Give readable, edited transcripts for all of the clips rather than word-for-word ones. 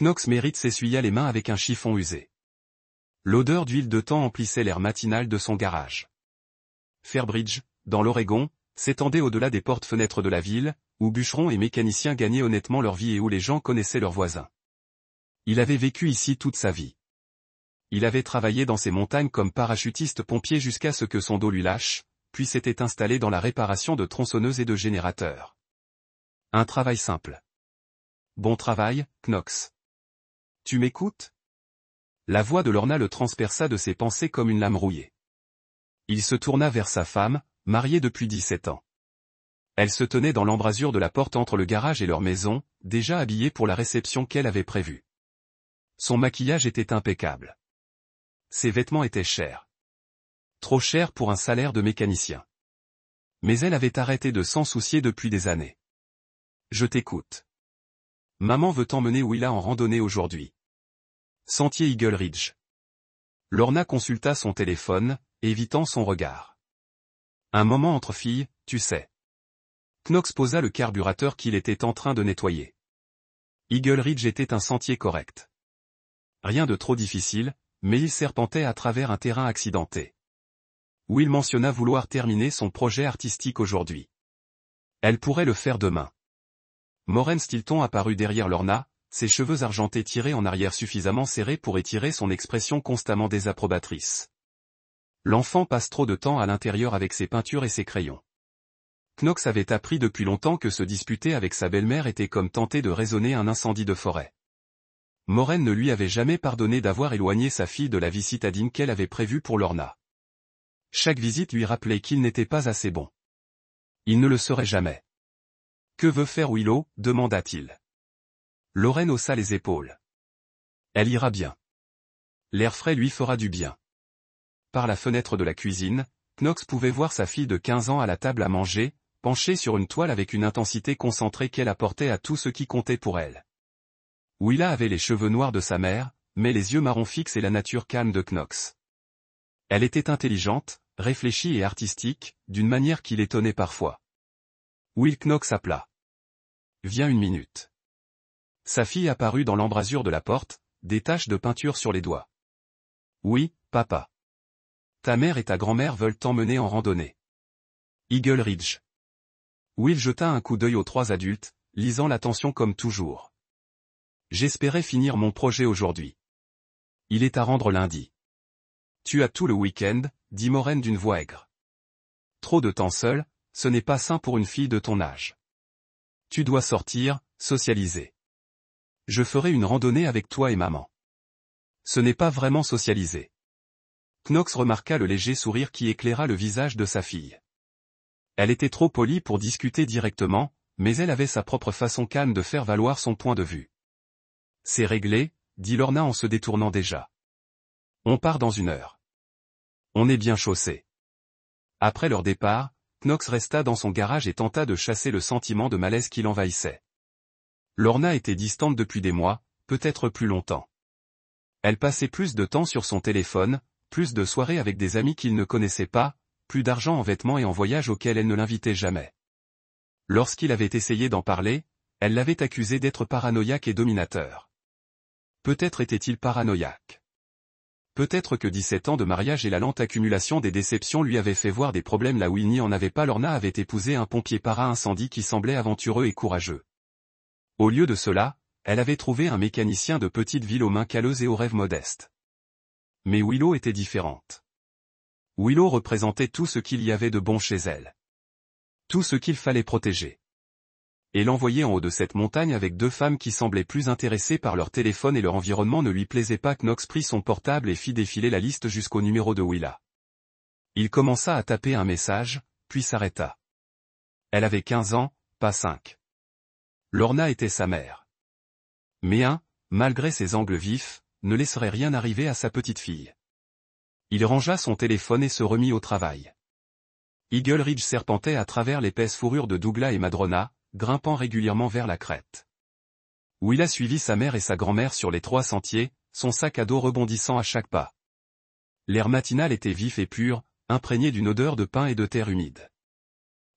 Knox Merritt s'essuya les mains avec un chiffon usé. L'odeur d'huile de thym emplissait l'air matinal de son garage. Fairbridge, dans l'Oregon, s'étendait au-delà des portes-fenêtres de la ville, où bûcherons et mécaniciens gagnaient honnêtement leur vie et où les gens connaissaient leurs voisins. Il avait vécu ici toute sa vie. Il avait travaillé dans ces montagnes comme parachutiste pompier jusqu'à ce que son dos lui lâche, puis s'était installé dans la réparation de tronçonneuses et de générateurs. Un travail simple. Bon travail, Knox. Tu m'écoutes? La voix de Lorna le transperça de ses pensées comme une lame rouillée. Il se tourna vers sa femme, mariée depuis 17 ans. Elle se tenait dans l'embrasure de la porte entre le garage et leur maison, déjà habillée pour la réception qu'elle avait prévue. Son maquillage était impeccable. Ses vêtements étaient chers. Trop chers pour un salaire de mécanicien. Mais elle avait arrêté de s'en soucier depuis des années. Je t'écoute. Maman veut t'emmener Willa en randonnée aujourd'hui. Sentier Eagle Ridge. Lorna consulta son téléphone, évitant son regard. Un moment entre filles, tu sais. Knox posa le carburateur qu'il était en train de nettoyer. Eagle Ridge était un sentier correct. Rien de trop difficile, mais il serpentait à travers un terrain accidenté. Will mentionna vouloir terminer son projet artistique aujourd'hui. Elle pourrait le faire demain. Maureen Stilton apparut derrière Lorna, ses cheveux argentés tirés en arrière suffisamment serrés pour étirer son expression constamment désapprobatrice. L'enfant passe trop de temps à l'intérieur avec ses peintures et ses crayons. Knox avait appris depuis longtemps que se disputer avec sa belle-mère était comme tenter de raisonner un incendie de forêt. Maureen ne lui avait jamais pardonné d'avoir éloigné sa fille de la vie citadine qu'elle avait prévue pour Lorna. Chaque visite lui rappelait qu'il n'était pas assez bon. Il ne le serait jamais. Que veut faire Willow, demanda-t-il. Lorraine haussa les épaules. Elle ira bien. L'air frais lui fera du bien. Par la fenêtre de la cuisine, Knox pouvait voir sa fille de 15 ans à la table à manger, penchée sur une toile avec une intensité concentrée qu'elle apportait à tout ce qui comptait pour elle. Willa avait les cheveux noirs de sa mère, mais les yeux marrons fixes et la nature calme de Knox. Elle était intelligente, réfléchie et artistique, d'une manière qui l'étonnait parfois. Will Knox appela. Viens une minute. Sa fille apparut dans l'embrasure de la porte, des taches de peinture sur les doigts. Oui, papa. Ta mère et ta grand-mère veulent t'emmener en randonnée. Eagle Ridge. Will jeta un coup d'œil aux trois adultes, lisant l'attention comme toujours. J'espérais finir mon projet aujourd'hui. Il est à rendre lundi. Tu as tout le week-end, dit Maureen d'une voix aigre. Trop de temps seul, ce n'est pas sain pour une fille de ton âge. Tu dois sortir, socialiser. Je ferai une randonnée avec toi et maman. Ce n'est pas vraiment socialiser. Knox remarqua le léger sourire qui éclaira le visage de sa fille. Elle était trop polie pour discuter directement, mais elle avait sa propre façon calme de faire valoir son point de vue. C'est réglé, dit Lorna en se détournant déjà. On part dans 1 heure. On est bien chaussé. Après leur départ, Knox resta dans son garage et tenta de chasser le sentiment de malaise qui l'envahissait. Lorna était distante depuis des mois, peut-être plus longtemps. Elle passait plus de temps sur son téléphone, plus de soirées avec des amis qu'il ne connaissait pas, plus d'argent en vêtements et en voyages auxquels elle ne l'invitait jamais. Lorsqu'il avait essayé d'en parler, elle l'avait accusé d'être paranoïaque et dominateur. Peut-être était-il paranoïaque. Peut-être que 17 ans de mariage et la lente accumulation des déceptions lui avaient fait voir des problèmes là où il n'y en avait pas. Lorna avait épousé un pompier para-incendie qui semblait aventureux et courageux. Au lieu de cela, elle avait trouvé un mécanicien de petite ville aux mains calleuses et aux rêves modestes. Mais Willow était différente. Willow représentait tout ce qu'il y avait de bon chez elle. Tout ce qu'il fallait protéger. Et l'envoyer en haut de cette montagne avec 2 femmes qui semblaient plus intéressées par leur téléphone et leur environnement ne lui plaisait pas. Knox prit son portable et fit défiler la liste jusqu'au numéro de Willa. Il commença à taper un message, puis s'arrêta. Elle avait 15 ans, pas 5. Lorna était sa mère. Mais malgré ses angles vifs, ne laisserait rien arriver à sa petite fille. Il rangea son téléphone et se remit au travail. Eagle Ridge serpentait à travers l'épaisse fourrure de Douglas et Madrona, grimpant régulièrement vers la crête. Willa suivit sa mère et sa grand-mère sur les 3 sentiers, son sac à dos rebondissant à chaque pas. L'air matinal était vif et pur, imprégné d'une odeur de pin et de terre humide.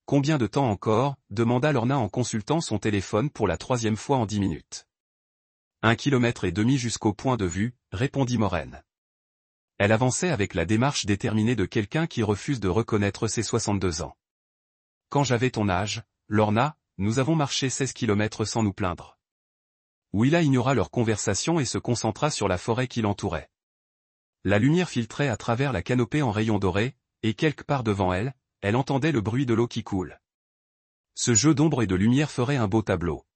Combien de temps encore, demanda Lorna en consultant son téléphone pour la 3e fois en 10 minutes. 1,5 km jusqu'au point de vue, répondit Morène. Elle avançait avec la démarche déterminée de quelqu'un qui refuse de reconnaître ses 62 ans. Quand j'avais ton âge, Lorna, nous avons marché 16 km sans nous plaindre. Willa ignora leur conversation et se concentra sur la forêt qui l'entourait. La lumière filtrait à travers la canopée en rayons dorés, et quelque part devant elle, elle entendait le bruit de l'eau qui coule. Ce jeu d'ombre et de lumière ferait un beau tableau.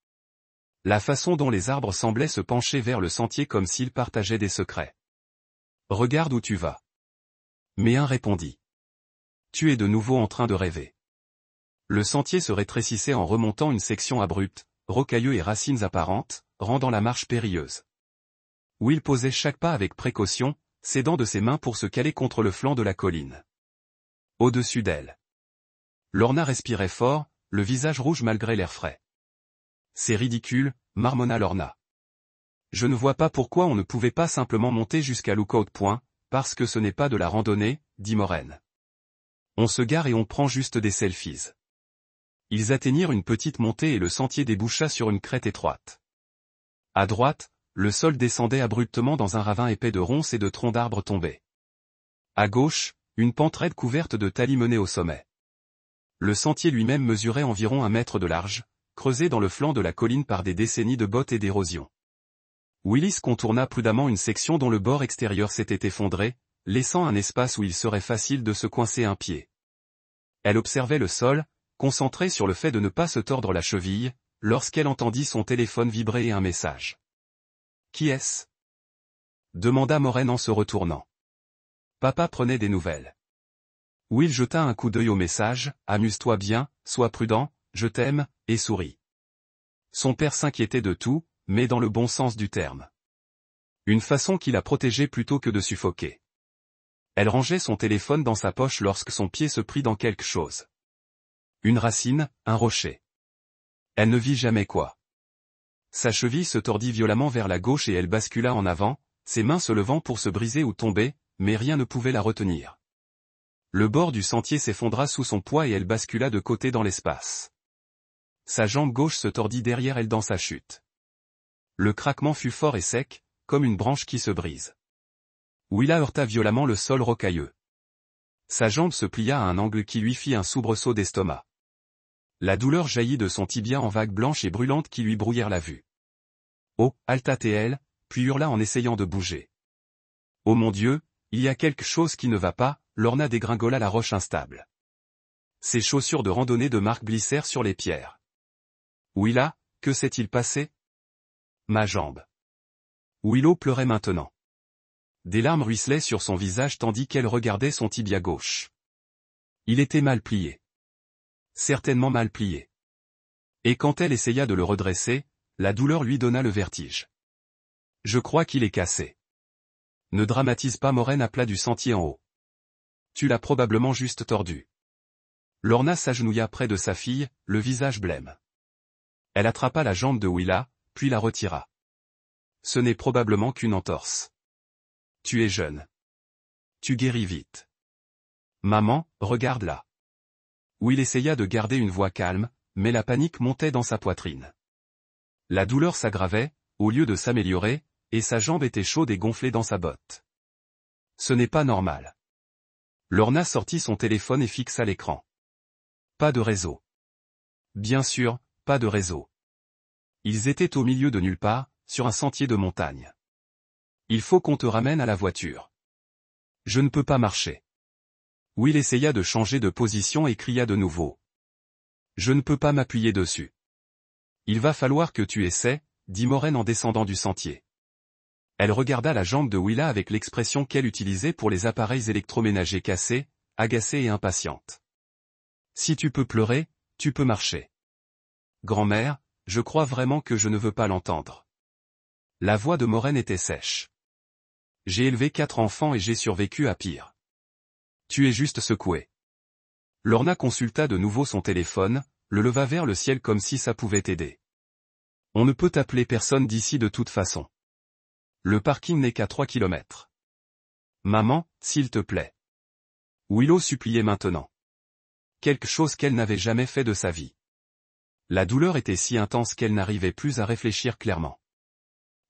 La façon dont les arbres semblaient se pencher vers le sentier comme s'ils partageaient des secrets. Regarde où tu vas. Mais un répondit. Tu es de nouveau en train de rêver. Le sentier se rétrécissait en remontant une section abrupte, rocailleux et racines apparentes, rendant la marche périlleuse. Will posait chaque pas avec précaution, s'aidant de ses mains pour se caler contre le flanc de la colline. Au-dessus d'elle. Lorna respirait fort, le visage rouge malgré l'air frais. C'est ridicule, marmonna Lorna. Je ne vois pas pourquoi on ne pouvait pas simplement monter jusqu'à Lookout Point, parce que ce n'est pas de la randonnée, dit Morène. On se gare et on prend juste des selfies. Ils atteignirent une petite montée et le sentier déboucha sur une crête étroite. À droite, le sol descendait abruptement dans un ravin épais de ronces et de troncs d'arbres tombés. À gauche, une pente raide couverte de talis menait au sommet. Le sentier lui-même mesurait environ 1 mètre de large, creusé dans le flanc de la colline par des décennies de bottes et d'érosion. Willis contourna prudemment une section dont le bord extérieur s'était effondré, laissant un espace où il serait facile de se coincer un pied. Elle observait le sol, concentrée sur le fait de ne pas se tordre la cheville, lorsqu'elle entendit son téléphone vibrer et un message. « Qui est-ce » demanda Morène en se retournant. Papa prenait des nouvelles. Will jeta un coup d'œil au message, « Amuse-toi bien, sois prudent, je t'aime », et sourit. Son père s'inquiétait de tout, mais dans le bon sens du terme. Une façon qui la protégeait plutôt que de suffoquer. Elle rangeait son téléphone dans sa poche lorsque son pied se prit dans quelque chose. Une racine, un rocher. Elle ne vit jamais quoi. Sa cheville se tordit violemment vers la gauche et elle bascula en avant, ses mains se levant pour se briser ou tomber, mais rien ne pouvait la retenir. Le bord du sentier s'effondra sous son poids et elle bascula de côté dans l'espace. Sa jambe gauche se tordit derrière elle dans sa chute. Le craquement fut fort et sec, comme une branche qui se brise. Willa heurta violemment le sol rocailleux. Sa jambe se plia à un angle qui lui fit un soubresaut d'estomac. La douleur jaillit de son tibia en vagues blanches et brûlantes qui lui brouillèrent la vue. Oh, halta-t-elle, puis hurla en essayant de bouger. Oh mon Dieu, il y a quelque chose qui ne va pas, Lorna dégringola la roche instable. Ses chaussures de randonnée de marque glissèrent sur les pierres. Willa, que s'est-il passé ? Ma jambe. Willow pleurait maintenant. Des larmes ruisselaient sur son visage tandis qu'elle regardait son tibia gauche. Il était mal plié. Certainement mal plié. Et quand elle essaya de le redresser, la douleur lui donna le vertige. Je crois qu'il est cassé. Ne dramatise pas, Morène appela du sentier en haut. Tu l'as probablement juste tordu. Lorna s'agenouilla près de sa fille, le visage blême. Elle attrapa la jambe de Willa, puis la retira. Ce n'est probablement qu'une entorse. Tu es jeune. Tu guéris vite. Maman, regarde-la. Will essaya de garder une voix calme, mais la panique montait dans sa poitrine. La douleur s'aggravait, au lieu de s'améliorer, et sa jambe était chaude et gonflée dans sa botte. Ce n'est pas normal. Lorna sortit son téléphone et fixa l'écran. Pas de réseau. Bien sûr, pas de réseau. Ils étaient au milieu de nulle part, sur un sentier de montagne. Il faut qu'on te ramène à la voiture. Je ne peux pas marcher. Will essaya de changer de position et cria de nouveau. Je ne peux pas m'appuyer dessus. Il va falloir que tu essaies, dit Morène en descendant du sentier. Elle regarda la jambe de Willa avec l'expression qu'elle utilisait pour les appareils électroménagers cassés, agacée et impatiente. Si tu peux pleurer, tu peux marcher. Grand-mère, je crois vraiment que je ne veux pas l'entendre. La voix de Morène était sèche. J'ai élevé 4 enfants et j'ai survécu à pire. Tu es juste secoué. Lorna consulta de nouveau son téléphone, le leva vers le ciel comme si ça pouvait aider. On ne peut appeler personne d'ici de toute façon. Le parking n'est qu'à 3 km. Maman, s'il te plaît. Willow suppliait maintenant. Quelque chose qu'elle n'avait jamais fait de sa vie. La douleur était si intense qu'elle n'arrivait plus à réfléchir clairement.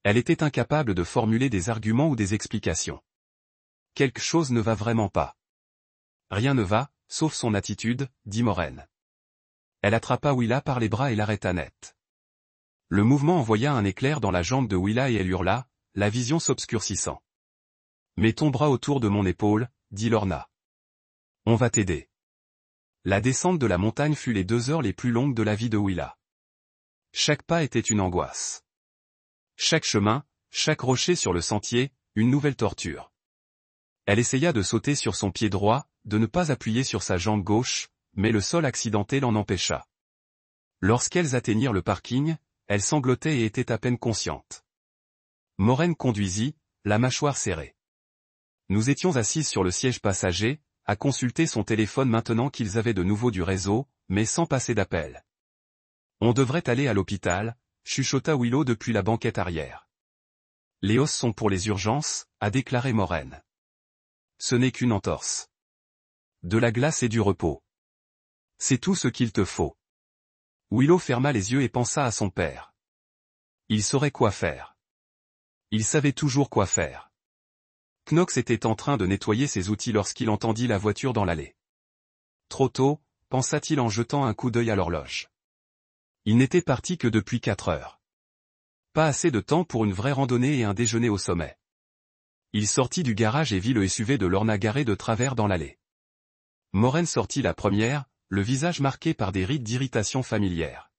Elle était incapable de formuler des arguments ou des explications. Quelque chose ne va vraiment pas. Rien ne va, sauf son attitude, dit Maureen. Elle attrapa Willa par les bras et l'arrêta net. Le mouvement envoya un éclair dans la jambe de Willa et elle hurla, la vision s'obscurcissant. Mets ton bras autour de mon épaule, dit Lorna. On va t'aider. La descente de la montagne fut les 2 heures les plus longues de la vie de Willa. Chaque pas était une angoisse. Chaque chemin, chaque rocher sur le sentier, une nouvelle torture. Elle essaya de sauter sur son pied droit, de ne pas appuyer sur sa jambe gauche, mais le sol accidenté l'en empêcha. Lorsqu'elles atteignirent le parking, elle sanglotait et était à peine consciente. Maureen conduisit, la mâchoire serrée. Nous étions assises sur le siège passager, à consulter son téléphone maintenant qu'ils avaient de nouveau du réseau, mais sans passer d'appel. On devrait aller à l'hôpital, chuchota Willow depuis la banquette arrière. Les os sont pour les urgences, a déclaré Maureen. Ce n'est qu'une entorse. De la glace et du repos. C'est tout ce qu'il te faut. Willow ferma les yeux et pensa à son père. Il saurait quoi faire. Il savait toujours quoi faire. Knox était en train de nettoyer ses outils lorsqu'il entendit la voiture dans l'allée. Trop tôt, pensa-t-il en jetant un coup d'œil à l'horloge. Il n'était parti que depuis 4 heures. Pas assez de temps pour une vraie randonnée et un déjeuner au sommet. Il sortit du garage et vit le SUV de Lorna garé de travers dans l'allée. Maureen sortit la première, le visage marqué par des rides d'irritation familière.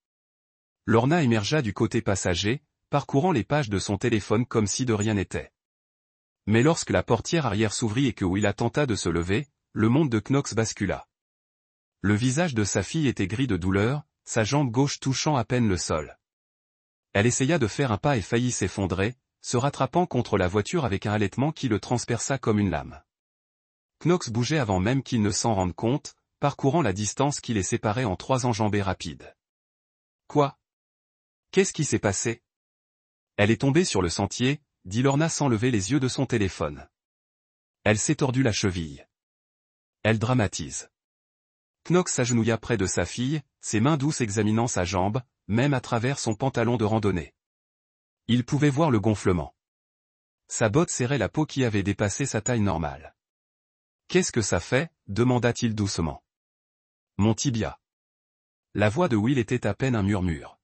Lorna émergea du côté passager, parcourant les pages de son téléphone comme si de rien n'était. Mais lorsque la portière arrière s'ouvrit et que Willa tenta de se lever, le monde de Knox bascula. Le visage de sa fille était gris de douleur, sa jambe gauche touchant à peine le sol. Elle essaya de faire un pas et faillit s'effondrer, se rattrapant contre la voiture avec un halètement qui le transperça comme une lame. Knox bougeait avant même qu'il ne s'en rende compte, parcourant la distance qui les séparait en 3 enjambées rapides. Quoi? Qu'est-ce qui s'est passé? Elle est tombée sur le sentier, dit Lorna sans lever les yeux de son téléphone. Elle s'est tordue la cheville. Elle dramatise. Knox s'agenouilla près de sa fille, ses mains douces examinant sa jambe, même à travers son pantalon de randonnée. Il pouvait voir le gonflement. Sa botte serrait la peau qui avait dépassé sa taille normale. Qu'est-ce que ça fait? Demanda-t-il doucement. Mon tibia. La voix de Will était à peine un murmure.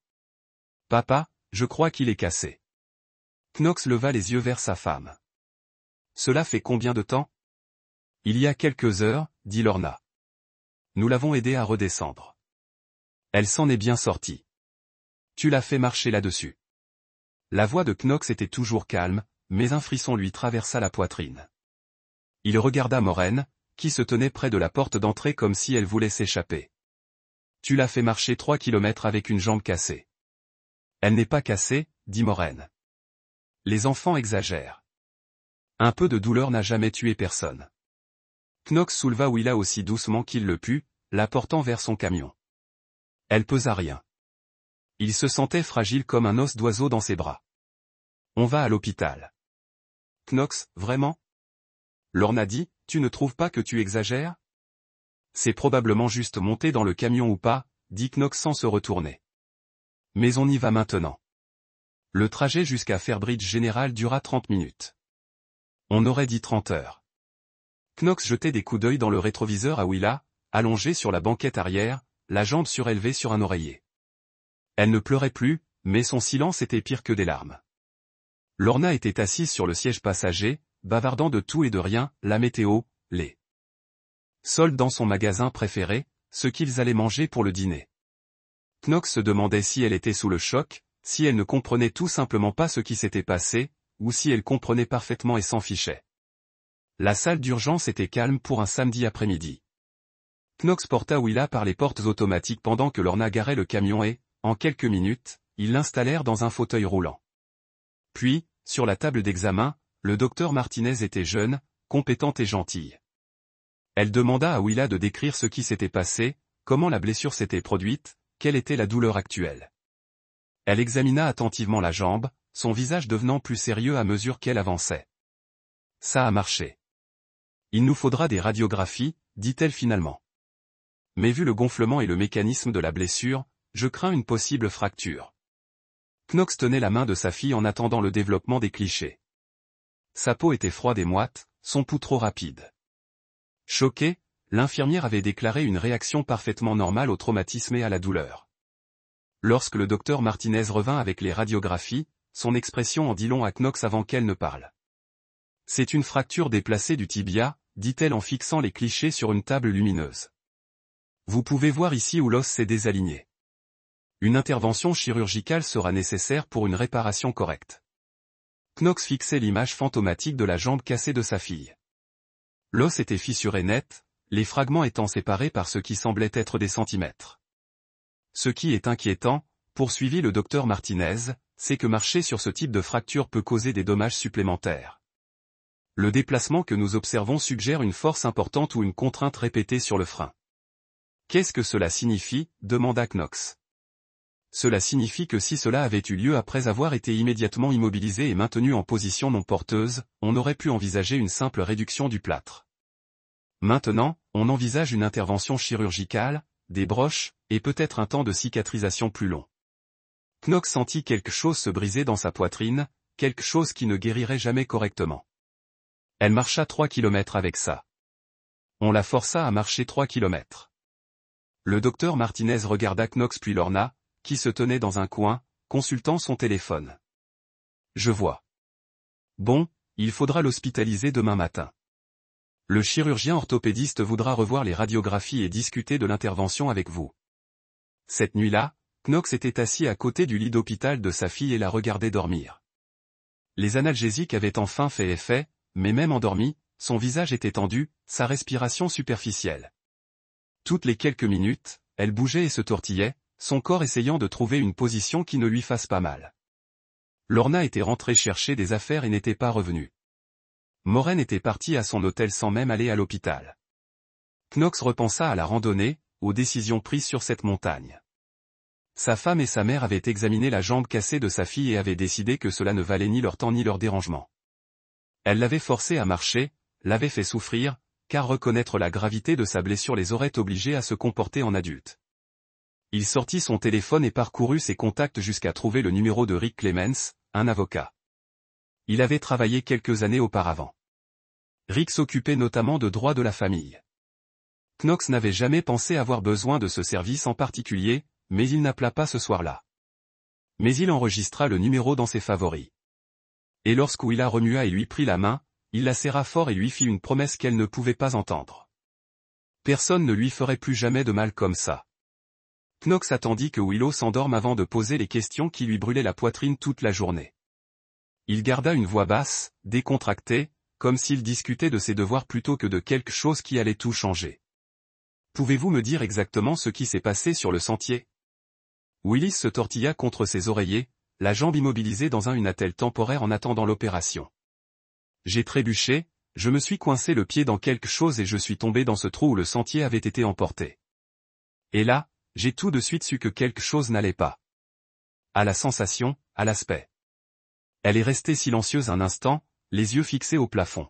Papa, je crois qu'il est cassé. Knox leva les yeux vers sa femme. Cela fait combien de temps? Il y a quelques heures, dit Lorna. Nous l'avons aidé à redescendre. Elle s'en est bien sortie. Tu l'as fait marcher là-dessus. La voix de Knox était toujours calme, mais un frisson lui traversa la poitrine. Il regarda Maureen, qui se tenait près de la porte d'entrée comme si elle voulait s'échapper. Tu l'as fait marcher 3 kilomètres avec une jambe cassée. Elle n'est pas cassée, dit Maureen. Les enfants exagèrent. Un peu de douleur n'a jamais tué personne. Knox souleva Willa aussi doucement qu'il le put, la portant vers son camion. Elle pesa rien. Il se sentait fragile comme un os d'oiseau dans ses bras. On va à l'hôpital. Knox, vraiment? Lorna dit, tu ne trouves pas que tu exagères? C'est probablement juste monter dans le camion ou pas, dit Knox sans se retourner. Mais on y va maintenant. Le trajet jusqu'à Fairbridge Général dura 30 minutes. On aurait dit 30 heures. Knox jetait des coups d'œil dans le rétroviseur à Willa, allongée sur la banquette arrière, la jambe surélevée sur un oreiller. Elle ne pleurait plus, mais son silence était pire que des larmes. Lorna était assise sur le siège passager, bavardant de tout et de rien, la météo, les soldes dans son magasin préféré, ce qu'ils allaient manger pour le dîner. Knox se demandait si elle était sous le choc, si elle ne comprenait tout simplement pas ce qui s'était passé, ou si elle comprenait parfaitement et s'en fichait. La salle d'urgence était calme pour un samedi après-midi. Knox porta Willa par les portes automatiques pendant que Lorna garait le camion et, en quelques minutes, ils l'installèrent dans un fauteuil roulant. Puis, sur la table d'examen, le docteur Martinez était jeune, compétente et gentille. Elle demanda à Willa de décrire ce qui s'était passé, comment la blessure s'était produite, quelle était la douleur actuelle. Elle examina attentivement la jambe, son visage devenant plus sérieux à mesure qu'elle avançait. Ça a marché. Il nous faudra des radiographies, dit-elle finalement. Mais vu le gonflement et le mécanisme de la blessure, je crains une possible fracture. Knox tenait la main de sa fille en attendant le développement des clichés. Sa peau était froide et moite, son pouls trop rapide. Choquée, l'infirmière avait déclaré une réaction parfaitement normale au traumatisme et à la douleur. Lorsque le docteur Martinez revint avec les radiographies, son expression en dit long à Knox avant qu'elle ne parle. « C'est une fracture déplacée du tibia », dit-elle en fixant les clichés sur une table lumineuse. « Vous pouvez voir ici où l'os s'est désaligné. Une intervention chirurgicale sera nécessaire pour une réparation correcte. » Knox fixait l'image fantomatique de la jambe cassée de sa fille. L'os était fissuré net, les fragments étant séparés par ce qui semblait être des centimètres. Ce qui est inquiétant, poursuivit le docteur Martinez, c'est que marcher sur ce type de fracture peut causer des dommages supplémentaires. Le déplacement que nous observons suggère une force importante ou une contrainte répétée sur le frein. Qu'est-ce que cela signifie ? Demanda Knox. Cela signifie que si cela avait eu lieu après avoir été immédiatement immobilisé et maintenu en position non porteuse, on aurait pu envisager une simple réduction du plâtre. Maintenant, on envisage une intervention chirurgicale, des broches, et peut-être un temps de cicatrisation plus long. Knox sentit quelque chose se briser dans sa poitrine, quelque chose qui ne guérirait jamais correctement. Elle marcha 3 kilomètres avec ça. On la força à marcher 3 kilomètres. Le docteur Martinez regarda Knox puis Lorna, qui se tenait dans un coin, consultant son téléphone. « Je vois. Bon, il faudra l'hospitaliser demain matin. Le chirurgien orthopédiste voudra revoir les radiographies et discuter de l'intervention avec vous. » Cette nuit-là, Knox était assis à côté du lit d'hôpital de sa fille et la regardait dormir. Les analgésiques avaient enfin fait effet, mais même endormi, son visage était tendu, sa respiration superficielle. Toutes les quelques minutes, elle bougeait et se tortillait, son corps essayant de trouver une position qui ne lui fasse pas mal. Lorna était rentrée chercher des affaires et n'était pas revenue. Maureen était partie à son hôtel sans même aller à l'hôpital. Knox repensa à la randonnée, aux décisions prises sur cette montagne. Sa femme et sa mère avaient examiné la jambe cassée de sa fille et avaient décidé que cela ne valait ni leur temps ni leur dérangement. Elle l'avait forcée à marcher, l'avait fait souffrir, car reconnaître la gravité de sa blessure les aurait obligés à se comporter en adultes. Il sortit son téléphone et parcourut ses contacts jusqu'à trouver le numéro de Rick Clemens, un avocat. Il avait travaillé quelques années auparavant. Rick s'occupait notamment de droit de la famille. Knox n'avait jamais pensé avoir besoin de ce service en particulier, mais il n'appela pas ce soir-là. Mais il enregistra le numéro dans ses favoris. Et lorsqu'Willa remua et lui prit la main, il la serra fort et lui fit une promesse qu'elle ne pouvait pas entendre. Personne ne lui ferait plus jamais de mal comme ça. Knox attendit que Willow s'endorme avant de poser les questions qui lui brûlaient la poitrine toute la journée. Il garda une voix basse, décontractée, comme s'il discutait de ses devoirs plutôt que de quelque chose qui allait tout changer. « Pouvez-vous me dire exactement ce qui s'est passé sur le sentier ?» Willis se tortilla contre ses oreillers, la jambe immobilisée dans une attelle temporaire en attendant l'opération. « J'ai trébuché, je me suis coincé le pied dans quelque chose et je suis tombé dans ce trou où le sentier avait été emporté. Et là, j'ai tout de suite su que quelque chose n'allait pas. À la sensation, à l'aspect. » Elle est restée silencieuse un instant, les yeux fixés au plafond.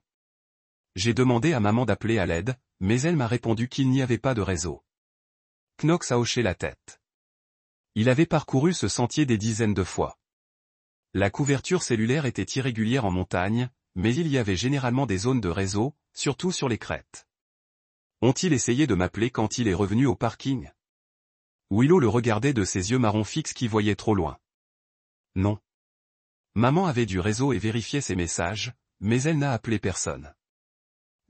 J'ai demandé à maman d'appeler à l'aide, mais elle m'a répondu qu'il n'y avait pas de réseau. Knox a hoché la tête. Il avait parcouru ce sentier des dizaines de fois. La couverture cellulaire était irrégulière en montagne, mais il y avait généralement des zones de réseau, surtout sur les crêtes. Ont-ils essayé de m'appeler quand il est revenu au parking? Willow le regardait de ses yeux marron fixes qui voyaient trop loin. Non. Maman avait du réseau et vérifiait ses messages, mais elle n'a appelé personne.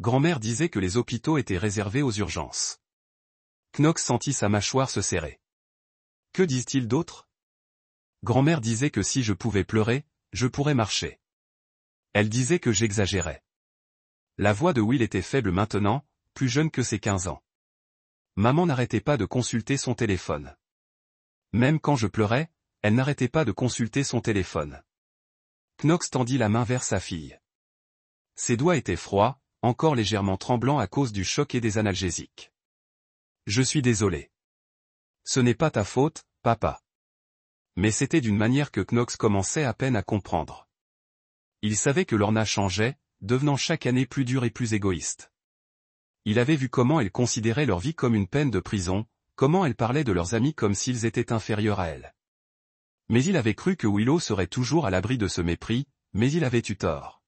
Grand-mère disait que les hôpitaux étaient réservés aux urgences. Knox sentit sa mâchoire se serrer. Que disent-ils d'autre? Grand-mère disait que si je pouvais pleurer, je pourrais marcher. Elle disait que j'exagérais. La voix de Will était faible maintenant, plus jeune que ses 15 ans. Maman n'arrêtait pas de consulter son téléphone. Même quand je pleurais, elle n'arrêtait pas de consulter son téléphone. Knox tendit la main vers sa fille. Ses doigts étaient froids, encore légèrement tremblants à cause du choc et des analgésiques. Je suis désolé. Ce n'est pas ta faute, papa. Mais c'était d'une manière que Knox commençait à peine à comprendre. Il savait que Lorna changeait, devenant chaque année plus dure et plus égoïste. Il avait vu comment elle considérait leur vie comme une peine de prison, comment elle parlait de leurs amis comme s'ils étaient inférieurs à elle. Mais il avait cru que Willow serait toujours à l'abri de ce mépris, mais il avait eu tort.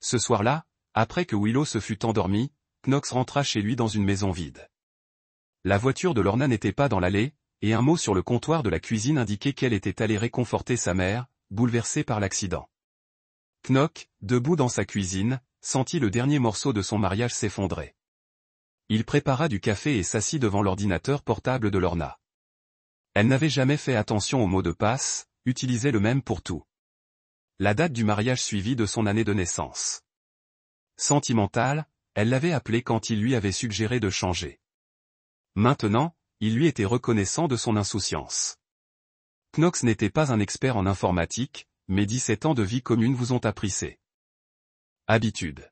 Ce soir-là, après que Willow se fut endormie, Knox rentra chez lui dans une maison vide. La voiture de Lorna n'était pas dans l'allée, et un mot sur le comptoir de la cuisine indiquait qu'elle était allée réconforter sa mère, bouleversée par l'accident. Knox, debout dans sa cuisine, sentit le dernier morceau de son mariage s'effondrer. Il prépara du café et s'assit devant l'ordinateur portable de Lorna. Elle n'avait jamais fait attention au mot de passe, utilisait le même pour tout. La date du mariage suivie de son année de naissance. Sentimentale, elle l'avait appelé quand il lui avait suggéré de changer. Maintenant, il lui était reconnaissant de son insouciance. Knox n'était pas un expert en informatique, mais 17 ans de vie commune vous ont appris ses habitudes.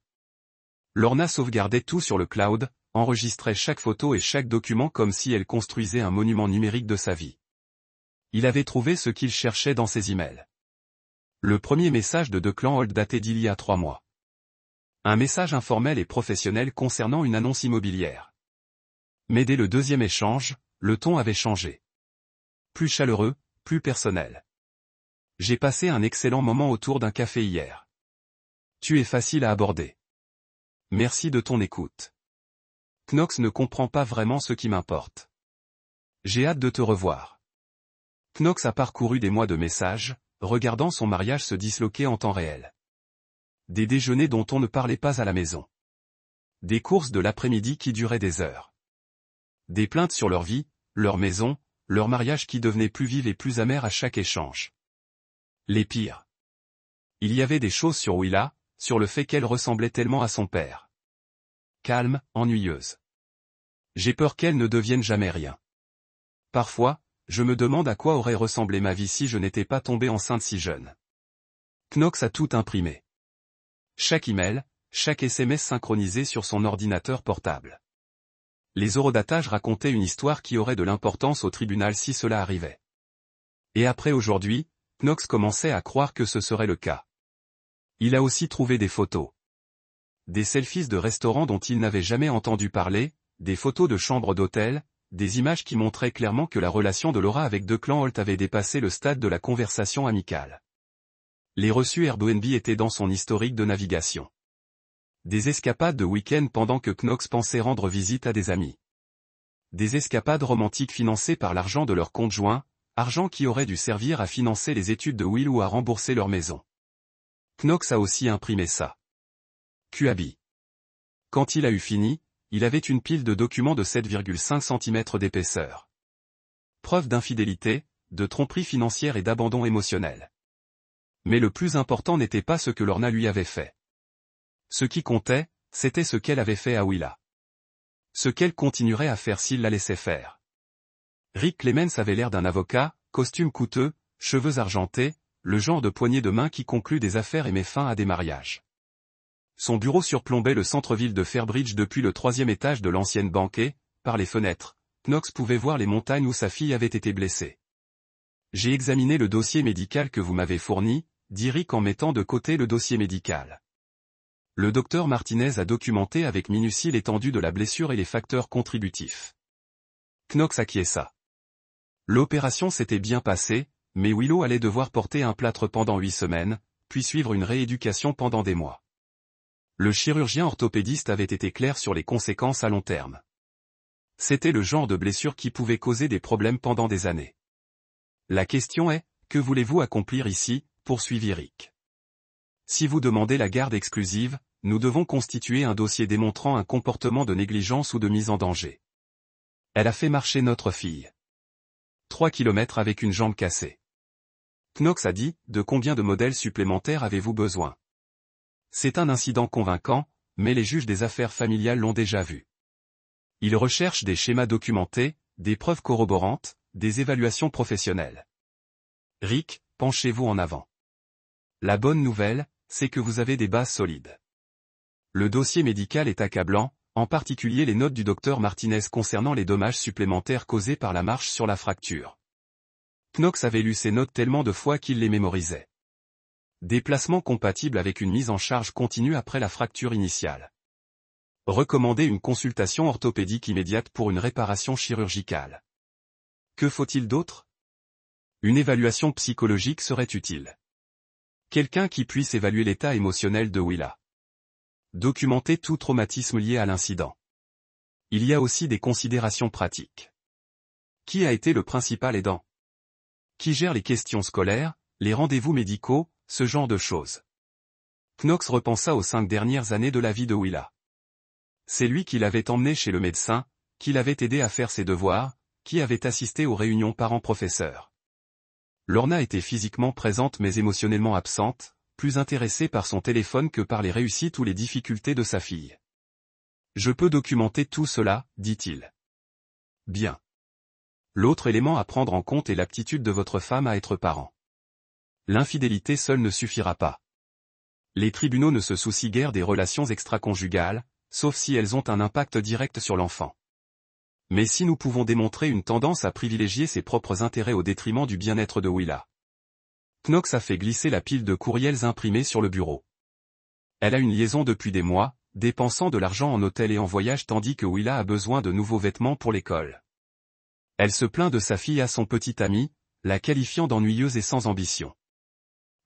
Lorna sauvegardait tout sur le cloud, enregistrait chaque photo et chaque document comme si elle construisait un monument numérique de sa vie. Il avait trouvé ce qu'il cherchait dans ses emails. Le premier message de Declan Holt datait d'il y a 3 mois. Un message informel et professionnel concernant une annonce immobilière. Mais dès le deuxième échange, le ton avait changé. Plus chaleureux, plus personnel. J'ai passé un excellent moment autour d'un café hier. Tu es facile à aborder. Merci de ton écoute. Knox ne comprend pas vraiment ce qui m'importe. J'ai hâte de te revoir. Knox a parcouru des mois de messages, regardant son mariage se disloquer en temps réel. Des déjeuners dont on ne parlait pas à la maison. Des courses de l'après-midi qui duraient des heures. Des plaintes sur leur vie, leur maison, leur mariage qui devenait plus vive et plus amer à chaque échange. Les pires. Il y avait des choses sur Willa, sur le fait qu'elle ressemblait tellement à son père. Calme, ennuyeuse. J'ai peur qu'elle ne devienne jamais rien. Parfois, je me demande à quoi aurait ressemblé ma vie si je n'étais pas tombée enceinte si jeune. Knox a tout imprimé. Chaque email, chaque SMS synchronisé sur son ordinateur portable. Les horodatages racontaient une histoire qui aurait de l'importance au tribunal si cela arrivait. Et après aujourd'hui, Knox commençait à croire que ce serait le cas. Il a aussi trouvé des photos. Des selfies de restaurants dont il n'avait jamais entendu parler, des photos de chambres d'hôtel, des images qui montraient clairement que la relation de Laura avec Declan Holt avait dépassé le stade de la conversation amicale. Les reçus Airbnb étaient dans son historique de navigation. Des escapades de week-end pendant que Knox pensait rendre visite à des amis. Des escapades romantiques financées par l'argent de leur conjoint, argent qui aurait dû servir à financer les études de Will ou à rembourser leur maison. Knox a aussi imprimé ça. QAB. Quand il a eu fini, il avait une pile de documents de 7,5 cm d'épaisseur. Preuve d'infidélité, de tromperie financière et d'abandon émotionnel. Mais le plus important n'était pas ce que Lorna lui avait fait. Ce qui comptait, c'était ce qu'elle avait fait à Willa. Ce qu'elle continuerait à faire s'il la laissait faire. Rick Clemens avait l'air d'un avocat, costume coûteux, cheveux argentés, le genre de poignée de main qui conclut des affaires et met fin à des mariages. Son bureau surplombait le centre-ville de Fairbridge depuis le 3e étage de l'ancienne banque et, par les fenêtres, Knox pouvait voir les montagnes où sa fille avait été blessée. J'ai examiné le dossier médical que vous m'avez fourni, dit Rick en mettant de côté le dossier médical. Le docteur Martinez a documenté avec minutie l'étendue de la blessure et les facteurs contributifs. Knox acquiesça. L'opération s'était bien passée, mais Willow allait devoir porter un plâtre pendant 8 semaines, puis suivre une rééducation pendant des mois. Le chirurgien orthopédiste avait été clair sur les conséquences à long terme. C'était le genre de blessure qui pouvait causer des problèmes pendant des années. La question est, que voulez-vous accomplir ici, poursuivit Rick. Si vous demandez la garde exclusive, nous devons constituer un dossier démontrant un comportement de négligence ou de mise en danger. Elle a fait marcher notre fille. 3 kilomètres avec une jambe cassée. Knox a dit, de combien de modèles supplémentaires avez-vous besoin? C'est un incident convaincant, mais les juges des affaires familiales l'ont déjà vu. Ils recherchent des schémas documentés, des preuves corroborantes, des évaluations professionnelles. Rick, penchez-vous en avant. La bonne nouvelle, c'est que vous avez des bases solides. Le dossier médical est accablant, en particulier les notes du docteur Martinez concernant les dommages supplémentaires causés par la marche sur la fracture. Knox avait lu ces notes tellement de fois qu'il les mémorisait. Déplacement compatible avec une mise en charge continue après la fracture initiale. Recommander une consultation orthopédique immédiate pour une réparation chirurgicale. Que faut-il d'autre? Une évaluation psychologique serait utile. Quelqu'un qui puisse évaluer l'état émotionnel de Willa. Documenter tout traumatisme lié à l'incident. Il y a aussi des considérations pratiques. Qui a été le principal aidant? Qui gère les questions scolaires, les rendez-vous médicaux, ce genre de choses. Knox repensa aux 5 dernières années de la vie de Willa. C'est lui qui l'avait emmené chez le médecin, qui l'avait aidé à faire ses devoirs, qui avait assisté aux réunions parents-professeurs. Lorna était physiquement présente mais émotionnellement absente, plus intéressée par son téléphone que par les réussites ou les difficultés de sa fille. Je peux documenter tout cela, dit-il. Bien. L'autre élément à prendre en compte est l'aptitude de votre femme à être parent. L'infidélité seule ne suffira pas. Les tribunaux ne se soucient guère des relations extra-conjugales, sauf si elles ont un impact direct sur l'enfant. Mais si nous pouvons démontrer une tendance à privilégier ses propres intérêts au détriment du bien-être de Willa. Knox a fait glisser la pile de courriels imprimés sur le bureau. Elle a une liaison depuis des mois, dépensant de l'argent en hôtel et en voyage tandis que Willa a besoin de nouveaux vêtements pour l'école. Elle se plaint de sa fille à son petit ami, la qualifiant d'ennuyeuse et sans ambition.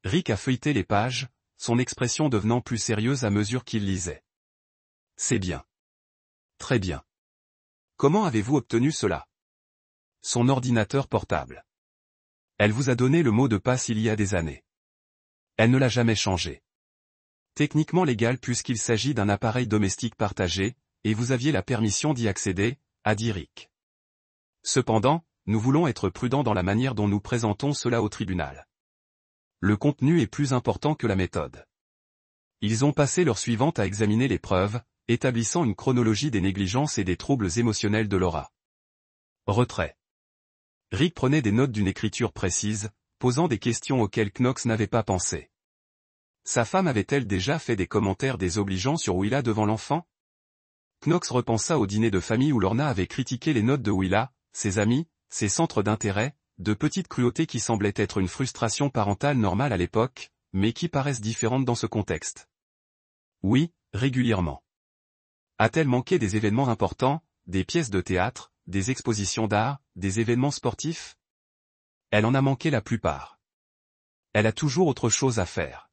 Rick a feuilleté les pages, son expression devenant plus sérieuse à mesure qu'il lisait. C'est bien. Très bien. Comment avez-vous obtenu cela? Son ordinateur portable. Elle vous a donné le mot de passe il y a des années. Elle ne l'a jamais changé. Techniquement légal puisqu'il s'agit d'un appareil domestique partagé, et vous aviez la permission d'y accéder, a dit Rick. Cependant, nous voulons être prudents dans la manière dont nous présentons cela au tribunal. Le contenu est plus important que la méthode. Ils ont passé l'heure suivante à examiner les preuves, établissant une chronologie des négligences et des troubles émotionnels de Laura. Retrait. Rick prenait des notes d'une écriture précise, posant des questions auxquelles Knox n'avait pas pensé. Sa femme avait-elle déjà fait des commentaires désobligeants sur Willa devant l'enfant? Knox repensa au dîner de famille où Lorna avait critiqué les notes de Willa, ses amis, ses centres d'intérêt, de petites cruautés qui semblaient être une frustration parentale normale à l'époque, mais qui paraissent différentes dans ce contexte. Oui, régulièrement. A-t-elle manqué des événements importants, des pièces de théâtre, des expositions d'art, des événements sportifs? Elle en a manqué la plupart. Elle a toujours autre chose à faire.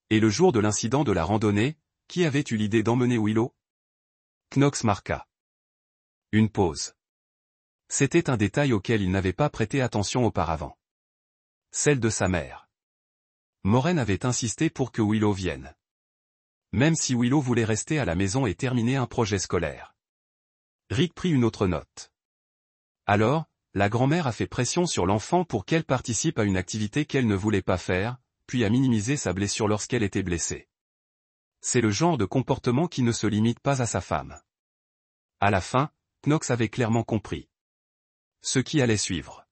Et le jour de l'incident de la randonnée, qui avait eu l'idée d'emmener Willow? Knox marqua. Une pause. C'était un détail auquel il n'avait pas prêté attention auparavant. Celle de sa mère. Maureen avait insisté pour que Willow vienne. Même si Willow voulait rester à la maison et terminer un projet scolaire. Rick prit une autre note. Alors, la grand-mère a fait pression sur l'enfant pour qu'elle participe à une activité qu'elle ne voulait pas faire, puis a minimisé sa blessure lorsqu'elle était blessée. C'est le genre de comportement qui ne se limite pas à sa femme. À la fin, Knox avait clairement compris ce qui allait suivre.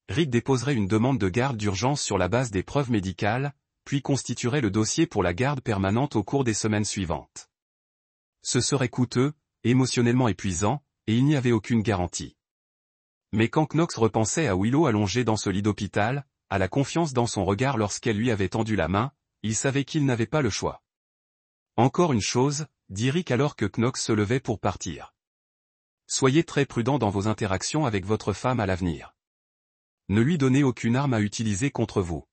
Rick déposerait une demande de garde d'urgence sur la base des preuves médicales, puis constituerait le dossier pour la garde permanente au cours des semaines suivantes. Ce serait coûteux, émotionnellement épuisant, et il n'y avait aucune garantie. Mais quand Knox repensait à Willow allongée dans ce lit d'hôpital, à la confiance dans son regard lorsqu'elle lui avait tendu la main, il savait qu'il n'avait pas le choix. Encore une chose, dit Rick alors que Knox se levait pour partir. Soyez très prudent dans vos interactions avec votre femme à l'avenir. Ne lui donnez aucune arme à utiliser contre vous.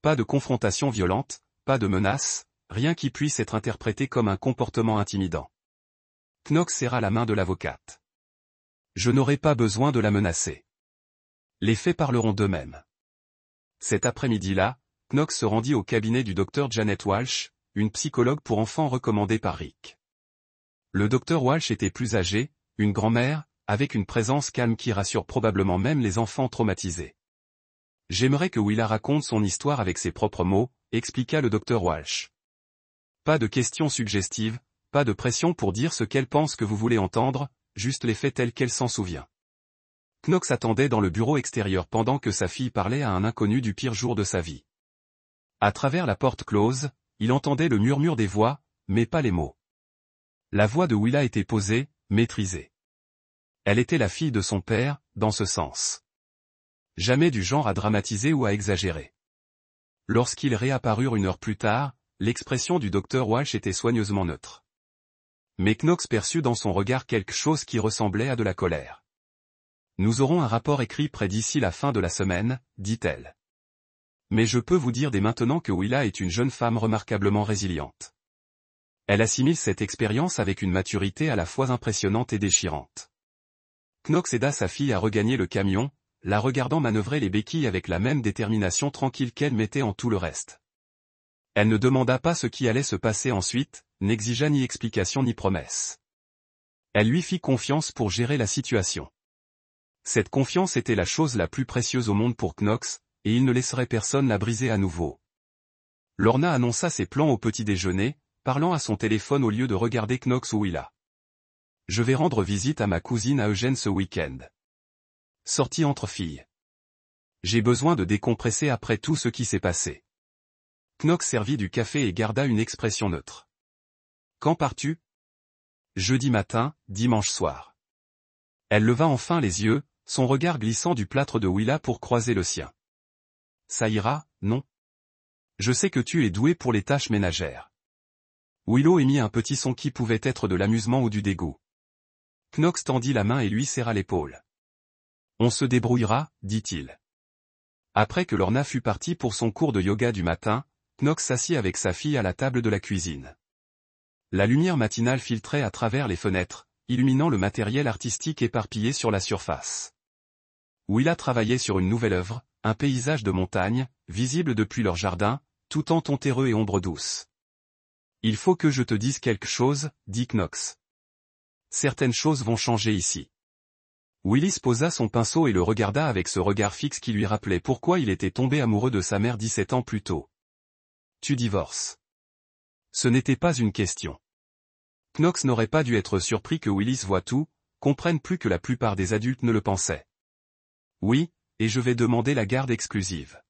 Pas de confrontation violente, pas de menaces, rien qui puisse être interprété comme un comportement intimidant. Knox serra la main de l'avocate. Je n'aurai pas besoin de la menacer. Les faits parleront d'eux-mêmes. Cet après-midi-là, Knox se rendit au cabinet du docteur Janet Walsh, une psychologue pour enfants recommandée par Rick. Le docteur Walsh était plus âgé, une grand-mère, avec une présence calme qui rassure probablement même les enfants traumatisés. J'aimerais que Willa raconte son histoire avec ses propres mots, expliqua le docteur Walsh. Pas de questions suggestives, pas de pression pour dire ce qu'elle pense que vous voulez entendre, juste les faits tels qu'elle s'en souvient. Knox attendait dans le bureau extérieur pendant que sa fille parlait à un inconnu du pire jour de sa vie. À travers la porte close, il entendait le murmure des voix, mais pas les mots. La voix de Willa était posée, maîtrisée. Elle était la fille de son père, dans ce sens. Jamais du genre à dramatiser ou à exagérer. Lorsqu'ils réapparurent une heure plus tard, l'expression du docteur Walsh était soigneusement neutre. Mais Knox perçut dans son regard quelque chose qui ressemblait à de la colère. Nous aurons un rapport écrit prêt d'ici la fin de la semaine, dit-elle. Mais je peux vous dire dès maintenant que Willa est une jeune femme remarquablement résiliente. Elle assimile cette expérience avec une maturité à la fois impressionnante et déchirante. Knox aida sa fille à regagner le camion, la regardant manœuvrer les béquilles avec la même détermination tranquille qu'elle mettait en tout le reste. Elle ne demanda pas ce qui allait se passer ensuite, n'exigea ni explication ni promesse. Elle lui fit confiance pour gérer la situation. Cette confiance était la chose la plus précieuse au monde pour Knox, et il ne laisserait personne la briser à nouveau. Lorna annonça ses plans au petit déjeuner, parlant à son téléphone au lieu de regarder Knox ou Willa. « Je vais rendre visite à ma cousine à Eugène ce week-end. » Sortie entre filles. « J'ai besoin de décompresser après tout ce qui s'est passé. » Knox servit du café et garda une expression neutre. « Quand pars-tu ? » ?»« Jeudi matin, dimanche soir. » Elle leva enfin les yeux, son regard glissant du plâtre de Willa pour croiser le sien. « Ça ira, non ? Je sais que tu es doué pour les tâches ménagères. » Willow émit un petit son qui pouvait être de l'amusement ou du dégoût. Knox tendit la main et lui serra l'épaule. « On se débrouillera, dit-il. » Après que Lorna fut partie pour son cours de yoga du matin, Knox s'assit avec sa fille à la table de la cuisine. La lumière matinale filtrait à travers les fenêtres, illuminant le matériel artistique éparpillé sur la surface. Willa travaillait sur une nouvelle œuvre, un paysage de montagne, visible depuis leur jardin, tout en ton terreux et ombre douce. « Il faut que je te dise quelque chose, dit Knox. Certaines choses vont changer ici. » Willis posa son pinceau et le regarda avec ce regard fixe qui lui rappelait pourquoi il était tombé amoureux de sa mère 17 ans plus tôt. « Tu divorces. » Ce n'était pas une question. Knox n'aurait pas dû être surpris que Willis voie tout, comprenne plus que la plupart des adultes ne le pensaient. « Oui, et je vais demander la garde exclusive. »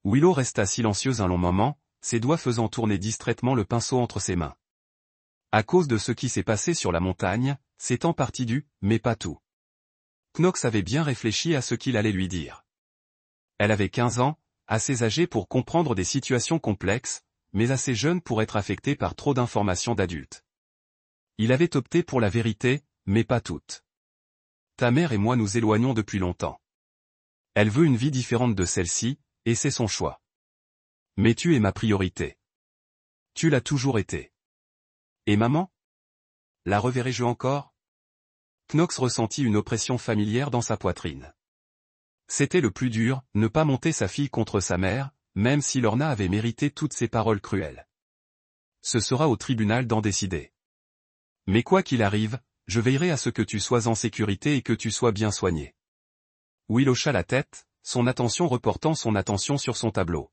Willow resta silencieuse un long moment, ses doigts faisant tourner distraitement le pinceau entre ses mains. À cause de ce qui s'est passé sur la montagne, c'est en partie dû, mais pas tout. Knox avait bien réfléchi à ce qu'il allait lui dire. Elle avait 15 ans, assez âgée pour comprendre des situations complexes, mais assez jeune pour être affectée par trop d'informations d'adultes. Il avait opté pour la vérité, mais pas toute. Ta mère et moi nous éloignons depuis longtemps. Elle veut une vie différente de celle-ci, et c'est son choix. Mais tu es ma priorité. Tu l'as toujours été. Et maman ? La reverrai-je encore ? Knox ressentit une oppression familière dans sa poitrine. C'était le plus dur, ne pas monter sa fille contre sa mère, même si Lorna avait mérité toutes ces paroles cruelles. Ce sera au tribunal d'en décider. Mais quoi qu'il arrive, je veillerai à ce que tu sois en sécurité et que tu sois bien soigné. Will hocha la tête, son attention reportant son attention sur son tableau.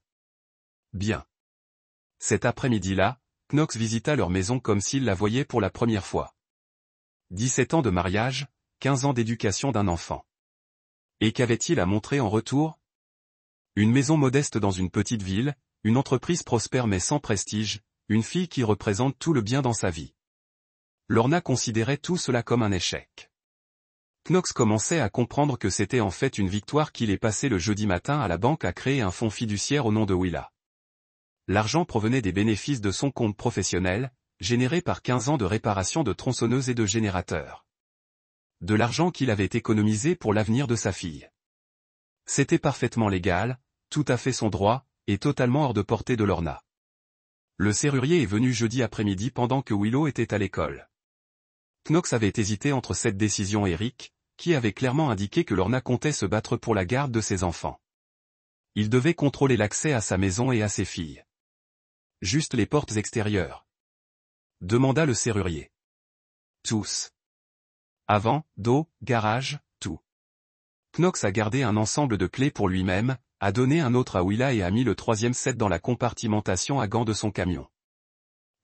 Bien. Cet après-midi-là, Knox visita leur maison comme s'il la voyait pour la première fois. 17 ans de mariage, 15 ans d'éducation d'un enfant. Et qu'avait-il à montrer en retour ? Une maison modeste dans une petite ville, une entreprise prospère mais sans prestige, une fille qui représente tout le bien dans sa vie. Lorna considérait tout cela comme un échec. Knox commençait à comprendre que c'était en fait une victoire qu'il est passé le jeudi matin à la banque à créer un fonds fiduciaire au nom de Willa. L'argent provenait des bénéfices de son compte professionnel, généré par 15 ans de réparation de tronçonneuses et de générateurs. De l'argent qu'il avait économisé pour l'avenir de sa fille. C'était parfaitement légal, tout à fait son droit, et totalement hors de portée de Lorna. Le serrurier est venu jeudi après-midi pendant que Willow était à l'école. Knox avait hésité entre cette décision et Rick, qui avait clairement indiqué que Lorna comptait se battre pour la garde de ses enfants. Il devait contrôler l'accès à sa maison et à ses filles. Juste les portes extérieures. Demanda le serrurier. Tous. Avant, dos, garage, tout. Knox a gardé un ensemble de clés pour lui-même, a donné un autre à Willa et a mis le troisième set dans la compartimentation à gants de son camion.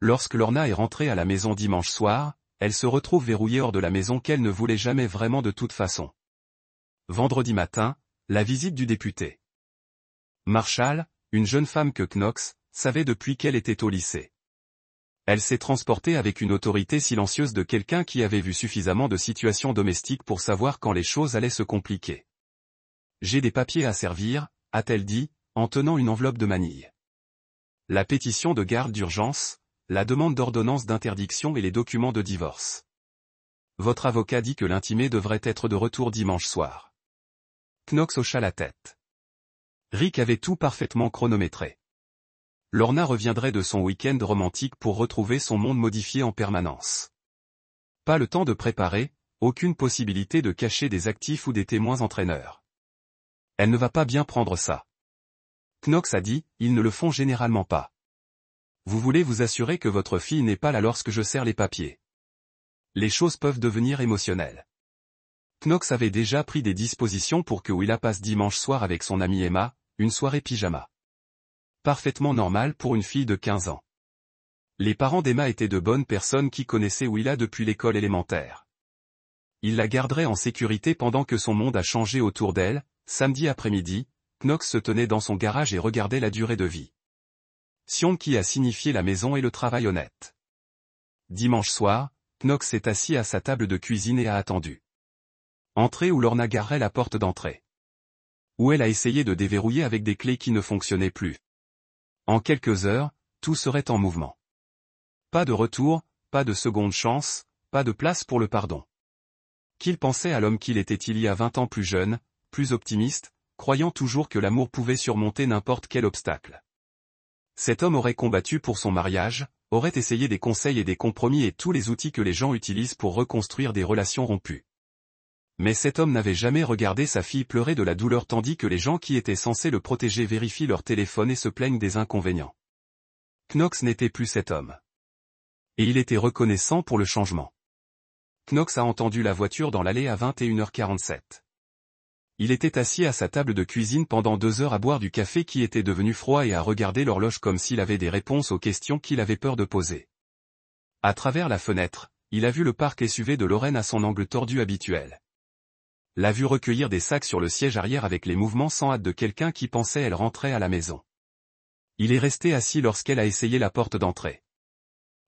Lorsque Lorna est rentrée à la maison dimanche soir, elle se retrouve verrouillée hors de la maison qu'elle ne voulait jamais vraiment de toute façon. Vendredi matin, la visite du député. Marshall, une jeune femme que Knox savait depuis qu'elle était au lycée. Elle s'est transportée avec une autorité silencieuse de quelqu'un qui avait vu suffisamment de situations domestiques pour savoir quand les choses allaient se compliquer. « J'ai des papiers à servir », a-t-elle dit, en tenant une enveloppe de manille. La pétition de garde d'urgence, la demande d'ordonnance d'interdiction et les documents de divorce. Votre avocat dit que l'intimé devrait être de retour dimanche soir. Knox hocha la tête. Rick avait tout parfaitement chronométré. Lorna reviendrait de son week-end romantique pour retrouver son monde modifié en permanence. Pas le temps de préparer, aucune possibilité de cacher des actifs ou des témoins entraîneurs. Elle ne va pas bien prendre ça. Knox a dit, ils ne le font généralement pas. Vous voulez vous assurer que votre fille n'est pas là lorsque je serre les papiers. Les choses peuvent devenir émotionnelles. Knox avait déjà pris des dispositions pour que Willa passe dimanche soir avec son amie Emma, une soirée pyjama. Parfaitement normal pour une fille de 15 ans. Les parents d'Emma étaient de bonnes personnes qui connaissaient Willa depuis l'école élémentaire. Ils la garderaient en sécurité pendant que son monde a changé autour d'elle. Samedi après-midi, Knox se tenait dans son garage et regardait la durée de vie. Sion qui a signifié la maison et le travail honnête. Dimanche soir, Knox s'est assis à sa table de cuisine et a attendu. Entrée où Lorna garrait la porte d'entrée. Où elle a essayé de déverrouiller avec des clés qui ne fonctionnaient plus. En quelques heures, tout serait en mouvement. Pas de retour, pas de seconde chance, pas de place pour le pardon. Qu'il pensait à l'homme qu'il était il y a 20 ans plus jeune, plus optimiste, croyant toujours que l'amour pouvait surmonter n'importe quel obstacle. Cet homme aurait combattu pour son mariage, aurait essayé des conseils et des compromis et tous les outils que les gens utilisent pour reconstruire des relations rompues. Mais cet homme n'avait jamais regardé sa fille pleurer de la douleur tandis que les gens qui étaient censés le protéger vérifient leur téléphone et se plaignent des inconvénients. Knox n'était plus cet homme. Et il était reconnaissant pour le changement. Knox a entendu la voiture dans l'allée à 21h47. Il était assis à sa table de cuisine pendant 2 heures à boire du café qui était devenu froid et à regarder l'horloge comme s'il avait des réponses aux questions qu'il avait peur de poser. À travers la fenêtre, il a vu le parc SUV de Lorraine à son angle tordu habituel. L'a vu recueillir des sacs sur le siège arrière avec les mouvements sans hâte de quelqu'un qui pensait elle rentrait à la maison. Il est resté assis lorsqu'elle a essayé la porte d'entrée.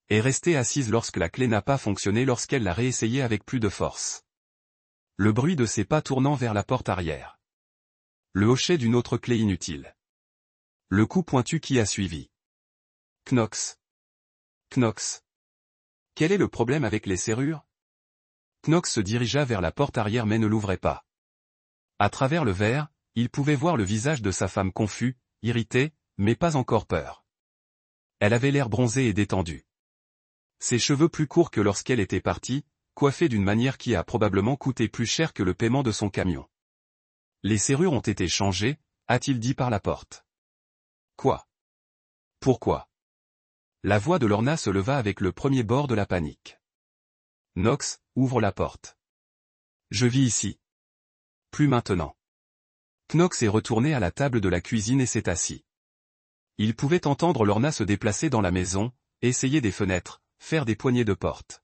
Est resté assise lorsque la clé n'a pas fonctionné lorsqu'elle l'a réessayé avec plus de force. Le bruit de ses pas tournant vers la porte arrière. Le hochet d'une autre clé inutile. Le coup pointu qui a suivi. Knox. Knox. Quel est le problème avec les serrures? Knox se dirigea vers la porte arrière mais ne l'ouvrait pas. À travers le verre, il pouvait voir le visage de sa femme confus, irrité, mais pas encore peur. Elle avait l'air bronzée et détendue. Ses cheveux plus courts que lorsqu'elle était partie, coiffés d'une manière qui a probablement coûté plus cher que le paiement de son camion. Les serrures ont été changées, a-t-il dit par la porte. Quoi? Pourquoi? La voix de Lorna se leva avec le premier bord de la panique. Knox, ouvre la porte. Je vis ici. Plus maintenant. Knox est retourné à la table de la cuisine et s'est assis. Il pouvait entendre Lorna se déplacer dans la maison, essayer des fenêtres, faire des poignées de porte.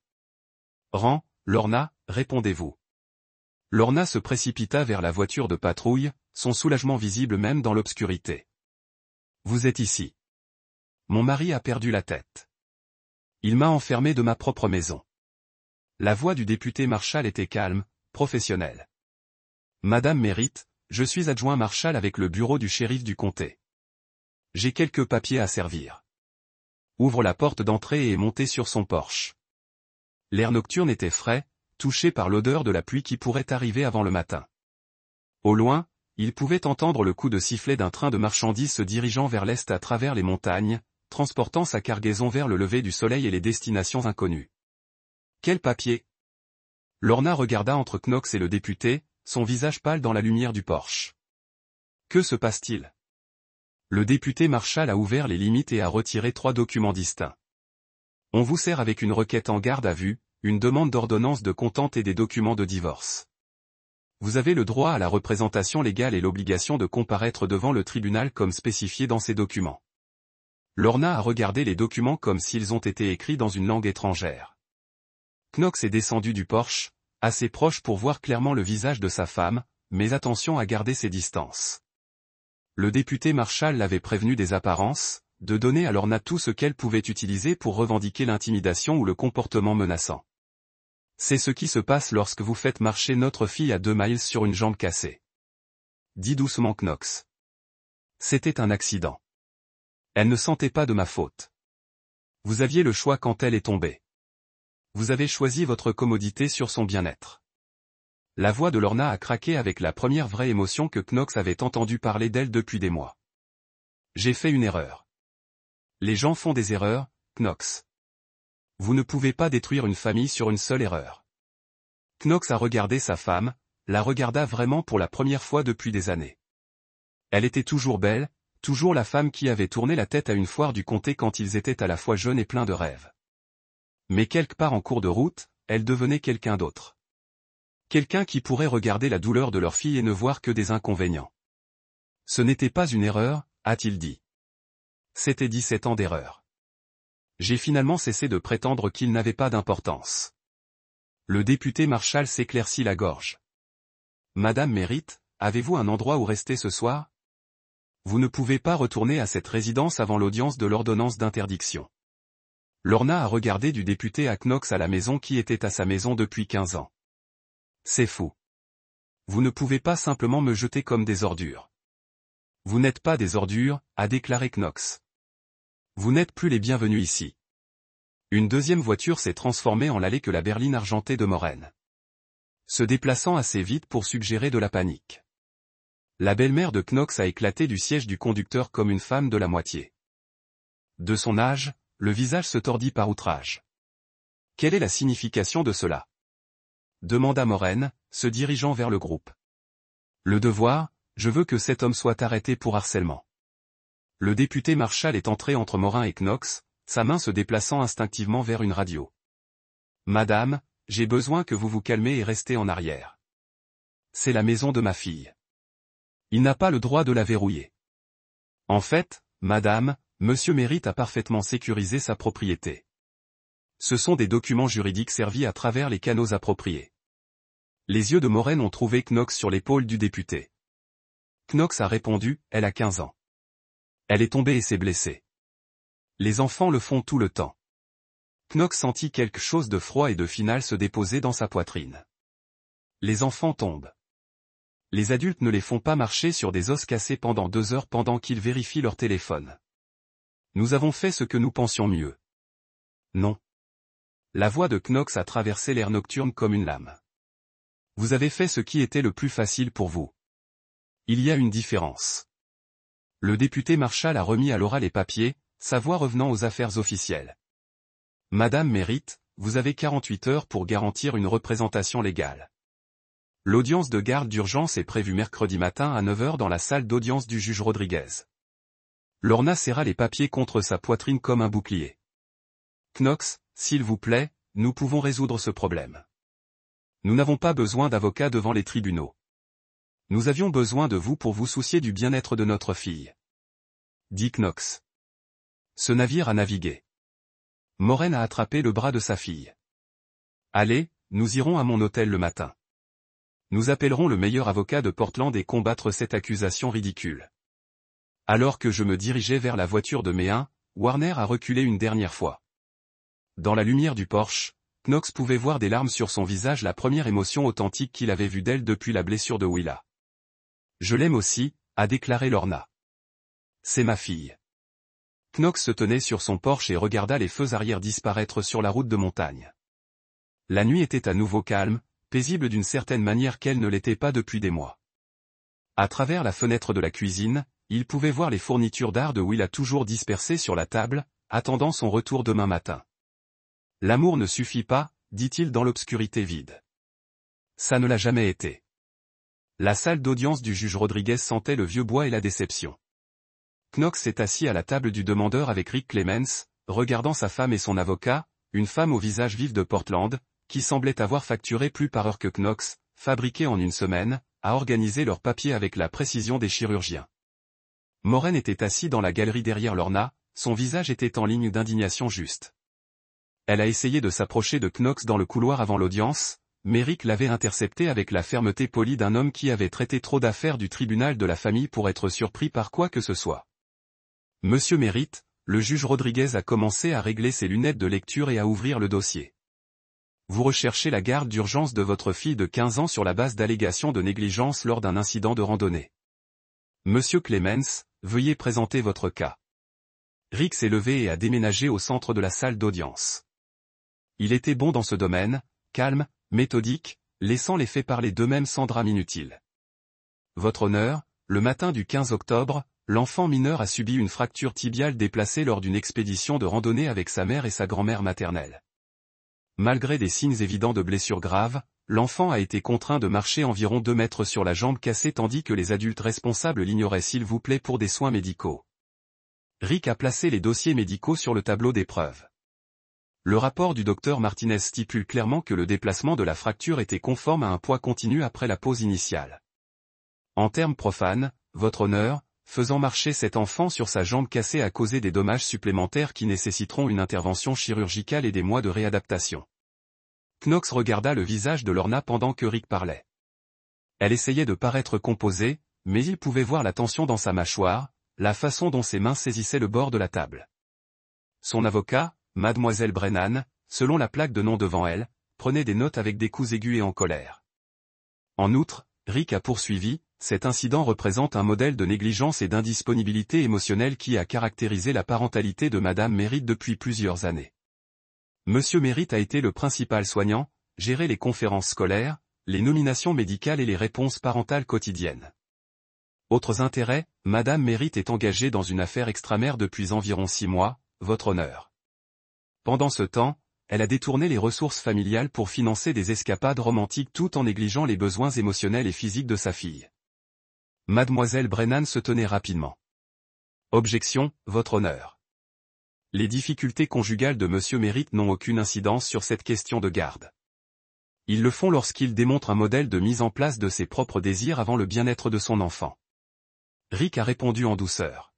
Rends, Lorna, répondez-vous. Lorna se précipita vers la voiture de patrouille, son soulagement visible même dans l'obscurité. Vous êtes ici. Mon mari a perdu la tête. Il m'a enfermé de ma propre maison. La voix du député Marshall était calme, professionnelle. Madame Merritt, je suis adjoint Marshall avec le bureau du shérif du comté. J'ai quelques papiers à servir. Ouvre la porte d'entrée et est monté sur son porche. L'air nocturne était frais, touché par l'odeur de la pluie qui pourrait arriver avant le matin. Au loin, il pouvait entendre le coup de sifflet d'un train de marchandises se dirigeant vers l'est à travers les montagnes, transportant sa cargaison vers le lever du soleil et les destinations inconnues. Quel papier? Lorna regarda entre Knox et le député, son visage pâle dans la lumière du porche. Que se passe-t-il? Le député Marshall a ouvert les limites et a retiré 3 documents distincts. On vous sert avec une requête en garde à vue, une demande d'ordonnance de contente et des documents de divorce. Vous avez le droit à la représentation légale et l'obligation de comparaître devant le tribunal comme spécifié dans ces documents. Lorna a regardé les documents comme s'ils ont été écrits dans une langue étrangère. Knox est descendu du porche, assez proche pour voir clairement le visage de sa femme, mais attention à garder ses distances. Le député Marshall l'avait prévenu des apparences, de donner à Lorna tout ce qu'elle pouvait utiliser pour revendiquer l'intimidation ou le comportement menaçant. C'est ce qui se passe lorsque vous faites marcher notre fille à 2 miles sur une jambe cassée. Dit doucement Knox. C'était un accident. Elle ne sentait pas de ma faute. Vous aviez le choix quand elle est tombée. Vous avez choisi votre commodité sur son bien-être. La voix de Lorna a craqué avec la première vraie émotion que Knox avait entendu parler d'elle depuis des mois. J'ai fait une erreur. Les gens font des erreurs, Knox. Vous ne pouvez pas détruire une famille sur une seule erreur. Knox a regardé sa femme, la regarda vraiment pour la première fois depuis des années. Elle était toujours belle, toujours la femme qui avait tourné la tête à une foire du comté quand ils étaient à la fois jeunes et pleins de rêves. Mais quelque part en cours de route, elle devenait quelqu'un d'autre. Quelqu'un qui pourrait regarder la douleur de leur fille et ne voir que des inconvénients. Ce n'était pas une erreur, a-t-il dit. C'était 17 ans d'erreur. J'ai finalement cessé de prétendre qu'il n'avait pas d'importance. Le député Marshall s'éclaircit la gorge. Madame Merritt, avez-vous un endroit où rester ce soir? Vous ne pouvez pas retourner à cette résidence avant l'audience de l'ordonnance d'interdiction. Lorna a regardé du député à Knox à la maison qui était à sa maison depuis 15 ans. C'est fou. Vous ne pouvez pas simplement me jeter comme des ordures. Vous n'êtes pas des ordures, a déclaré Knox. Vous n'êtes plus les bienvenus ici. Une deuxième voiture s'est transformée en l'allée que la berline argentée de Moraine. Se déplaçant assez vite pour suggérer de la panique. La belle-mère de Knox a éclaté du siège du conducteur comme une femme de la moitié. De son âge, le visage se tordit par outrage. Quelle est la signification de cela? Demanda Moraine, se dirigeant vers le groupe. Le devoir, je veux que cet homme soit arrêté pour harcèlement. Le député Marshall est entré entre Morin et Knox, sa main se déplaçant instinctivement vers une radio. Madame, j'ai besoin que vous vous calmez et restez en arrière. C'est la maison de ma fille. Il n'a pas le droit de la verrouiller. En fait, madame, Monsieur Merritt a parfaitement sécurisé sa propriété. Ce sont des documents juridiques servis à travers les canaux appropriés. Les yeux de Moraine ont trouvé Knox sur l'épaule du député. Knox a répondu, elle a 15 ans. Elle est tombée et s'est blessée. Les enfants le font tout le temps. Knox sentit quelque chose de froid et de final se déposer dans sa poitrine. Les enfants tombent. Les adultes ne les font pas marcher sur des os cassés pendant 2 heures pendant qu'ils vérifient leur téléphone. Nous avons fait ce que nous pensions mieux. Non. La voix de Knox a traversé l'air nocturne comme une lame. Vous avez fait ce qui était le plus facile pour vous. Il y a une différence. Le député Marshall a remis à Laura les papiers, sa voix revenant aux affaires officielles. Madame Merritt, vous avez 48 heures pour garantir une représentation légale. L'audience de garde d'urgence est prévue mercredi matin à 9 heures dans la salle d'audience du juge Rodriguez. Lorna serra les papiers contre sa poitrine comme un bouclier. Knox, s'il vous plaît, nous pouvons résoudre ce problème. Nous n'avons pas besoin d'avocat devant les tribunaux. Nous avions besoin de vous pour vous soucier du bien-être de notre fille. Dit Knox. Ce navire a navigué. Moraine a attrapé le bras de sa fille. Allez, nous irons à mon hôtel le matin. Nous appellerons le meilleur avocat de Portland et combattre cette accusation ridicule. Alors que je me dirigeais vers la voiture de Méun, Warner a reculé une dernière fois. Dans la lumière du Porsche, Knox pouvait voir des larmes sur son visage, la première émotion authentique qu'il avait vue d'elle depuis la blessure de Willa. Je l'aime aussi, a déclaré Lorna. C'est ma fille. Knox se tenait sur son Porsche et regarda les feux arrière disparaître sur la route de montagne. La nuit était à nouveau calme, paisible d'une certaine manière qu'elle ne l'était pas depuis des mois. À travers la fenêtre de la cuisine, il pouvait voir les fournitures d'art de Willa toujours dispersées sur la table, attendant son retour demain matin. L'amour ne suffit pas, dit-il dans l'obscurité vide. Ça ne l'a jamais été. La salle d'audience du juge Rodriguez sentait le vieux bois et la déception. Knox s'est assis à la table du demandeur avec Rick Clemens, regardant sa femme et son avocat, une femme au visage vif de Portland, qui semblait avoir facturé plus par heure que Knox, fabriqué en une semaine, a organisé leurs papiers avec la précision des chirurgiens. Moraine était assis dans la galerie derrière Lorna, son visage était en ligne d'indignation juste. Elle a essayé de s'approcher de Knox dans le couloir avant l'audience, mais Rick l'avait intercepté avec la fermeté polie d'un homme qui avait traité trop d'affaires du tribunal de la famille pour être surpris par quoi que ce soit. Monsieur Merritt, le juge Rodriguez a commencé à régler ses lunettes de lecture et à ouvrir le dossier. Vous recherchez la garde d'urgence de votre fille de 15 ans sur la base d'allégations de négligence lors d'un incident de randonnée. Monsieur Clemens, veuillez présenter votre cas. Rick s'est levé et a déménagé au centre de la salle d'audience. Il était bon dans ce domaine, calme, méthodique, laissant les faits parler d'eux-mêmes sans drame inutile. Votre honneur, le matin du 15 octobre, l'enfant mineur a subi une fracture tibiale déplacée lors d'une expédition de randonnée avec sa mère et sa grand-mère maternelle. Malgré des signes évidents de blessures graves, l'enfant a été contraint de marcher environ 2 mètres sur la jambe cassée tandis que les adultes responsables l'ignoraient s'il vous plaît pour des soins médicaux. Rick a placé les dossiers médicaux sur le tableau d'épreuve. Le rapport du docteur Martinez stipule clairement que le déplacement de la fracture était conforme à un poids continu après la pause initiale. En termes profanes, votre honneur, faisant marcher cet enfant sur sa jambe cassée a causé des dommages supplémentaires qui nécessiteront une intervention chirurgicale et des mois de réadaptation. Knox regarda le visage de Lorna pendant que Rick parlait. Elle essayait de paraître composée, mais il pouvait voir la tension dans sa mâchoire, la façon dont ses mains saisissaient le bord de la table. Son avocat, Mademoiselle Brennan, selon la plaque de nom devant elle, prenait des notes avec des coups aigus et en colère. En outre, Rick a poursuivi, cet incident représente un modèle de négligence et d'indisponibilité émotionnelle qui a caractérisé la parentalité de Madame Merritt depuis plusieurs années. Monsieur Merritt a été le principal soignant, géré les conférences scolaires, les nominations médicales et les réponses parentales quotidiennes. Autres intérêts, Madame Merritt est engagée dans une affaire extramère depuis environ 6 mois, votre honneur. Pendant ce temps, elle a détourné les ressources familiales pour financer des escapades romantiques tout en négligeant les besoins émotionnels et physiques de sa fille. Mademoiselle Brennan se tenait rapidement. Objection, votre honneur. Les difficultés conjugales de Monsieur Merritt n'ont aucune incidence sur cette question de garde. Ils le font lorsqu'il démontre un modèle de mise en place de ses propres désirs avant le bien-être de son enfant. Rick a répondu en douceur.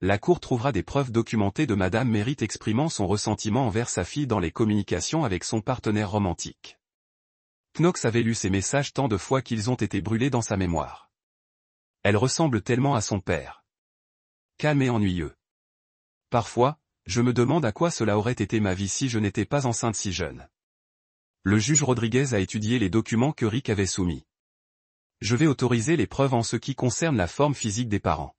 La Cour trouvera des preuves documentées de Madame Merritt exprimant son ressentiment envers sa fille dans les communications avec son partenaire romantique. Knox avait lu ces messages tant de fois qu'ils ont été brûlés dans sa mémoire. Elle ressemble tellement à son père. Calme et ennuyeux. Parfois, je me demande à quoi cela aurait été ma vie si je n'étais pas enceinte si jeune. Le juge Rodriguez a étudié les documents que Rick avait soumis. Je vais autoriser les preuves en ce qui concerne la forme physique des parents.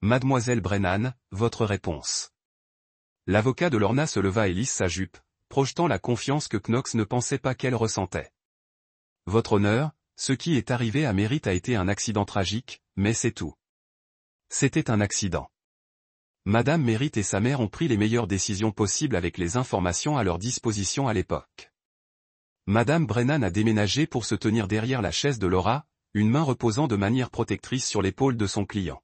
Mademoiselle Brennan, votre réponse. L'avocat de Lorna se leva et lisse sa jupe, projetant la confiance que Knox ne pensait pas qu'elle ressentait. Votre honneur, ce qui est arrivé à Merritt a été un accident tragique, mais c'est tout. C'était un accident. Madame Merritt et sa mère ont pris les meilleures décisions possibles avec les informations à leur disposition à l'époque. Madame Brennan a déménagé pour se tenir derrière la chaise de Laura, une main reposant de manière protectrice sur l'épaule de son client.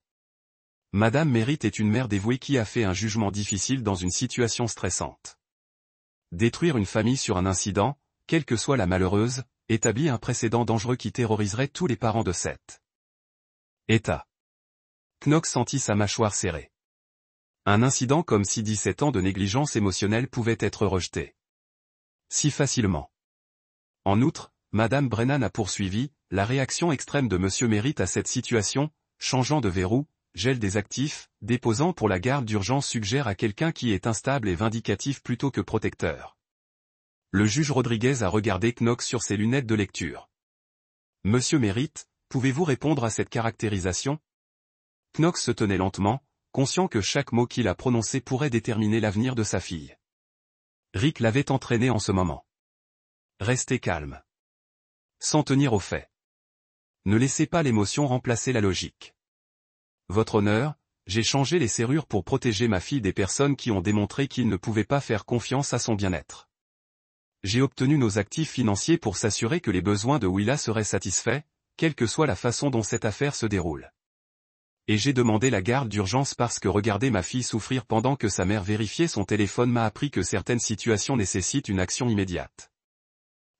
Madame Merritt est une mère dévouée qui a fait un jugement difficile dans une situation stressante. Détruire une famille sur un incident, quelle que soit la malheureuse, établit un précédent dangereux qui terroriserait tous les parents de cet État. Knox sentit sa mâchoire serrée. Un incident comme si 17 ans de négligence émotionnelle pouvait être rejeté si facilement. En outre, Madame Brennan a poursuivi, la réaction extrême de Monsieur Merritt à cette situation, changeant de verrou, gel des actifs, déposant pour la garde d'urgence suggère à quelqu'un qui est instable et vindicatif plutôt que protecteur. Le juge Rodriguez a regardé Knox sur ses lunettes de lecture. Monsieur Merritt, pouvez-vous répondre à cette caractérisation? Knox se tenait lentement, conscient que chaque mot qu'il a prononcé pourrait déterminer l'avenir de sa fille. Rick l'avait entraîné en ce moment. Restez calme. S'en tenir aux faits. Ne laissez pas l'émotion remplacer la logique. Votre honneur, j'ai changé les serrures pour protéger ma fille des personnes qui ont démontré qu'ils ne pouvaient pas faire confiance à son bien-être. J'ai obtenu nos actifs financiers pour s'assurer que les besoins de Willa seraient satisfaits, quelle que soit la façon dont cette affaire se déroule. Et j'ai demandé la garde d'urgence parce que regarder ma fille souffrir pendant que sa mère vérifiait son téléphone m'a appris que certaines situations nécessitent une action immédiate.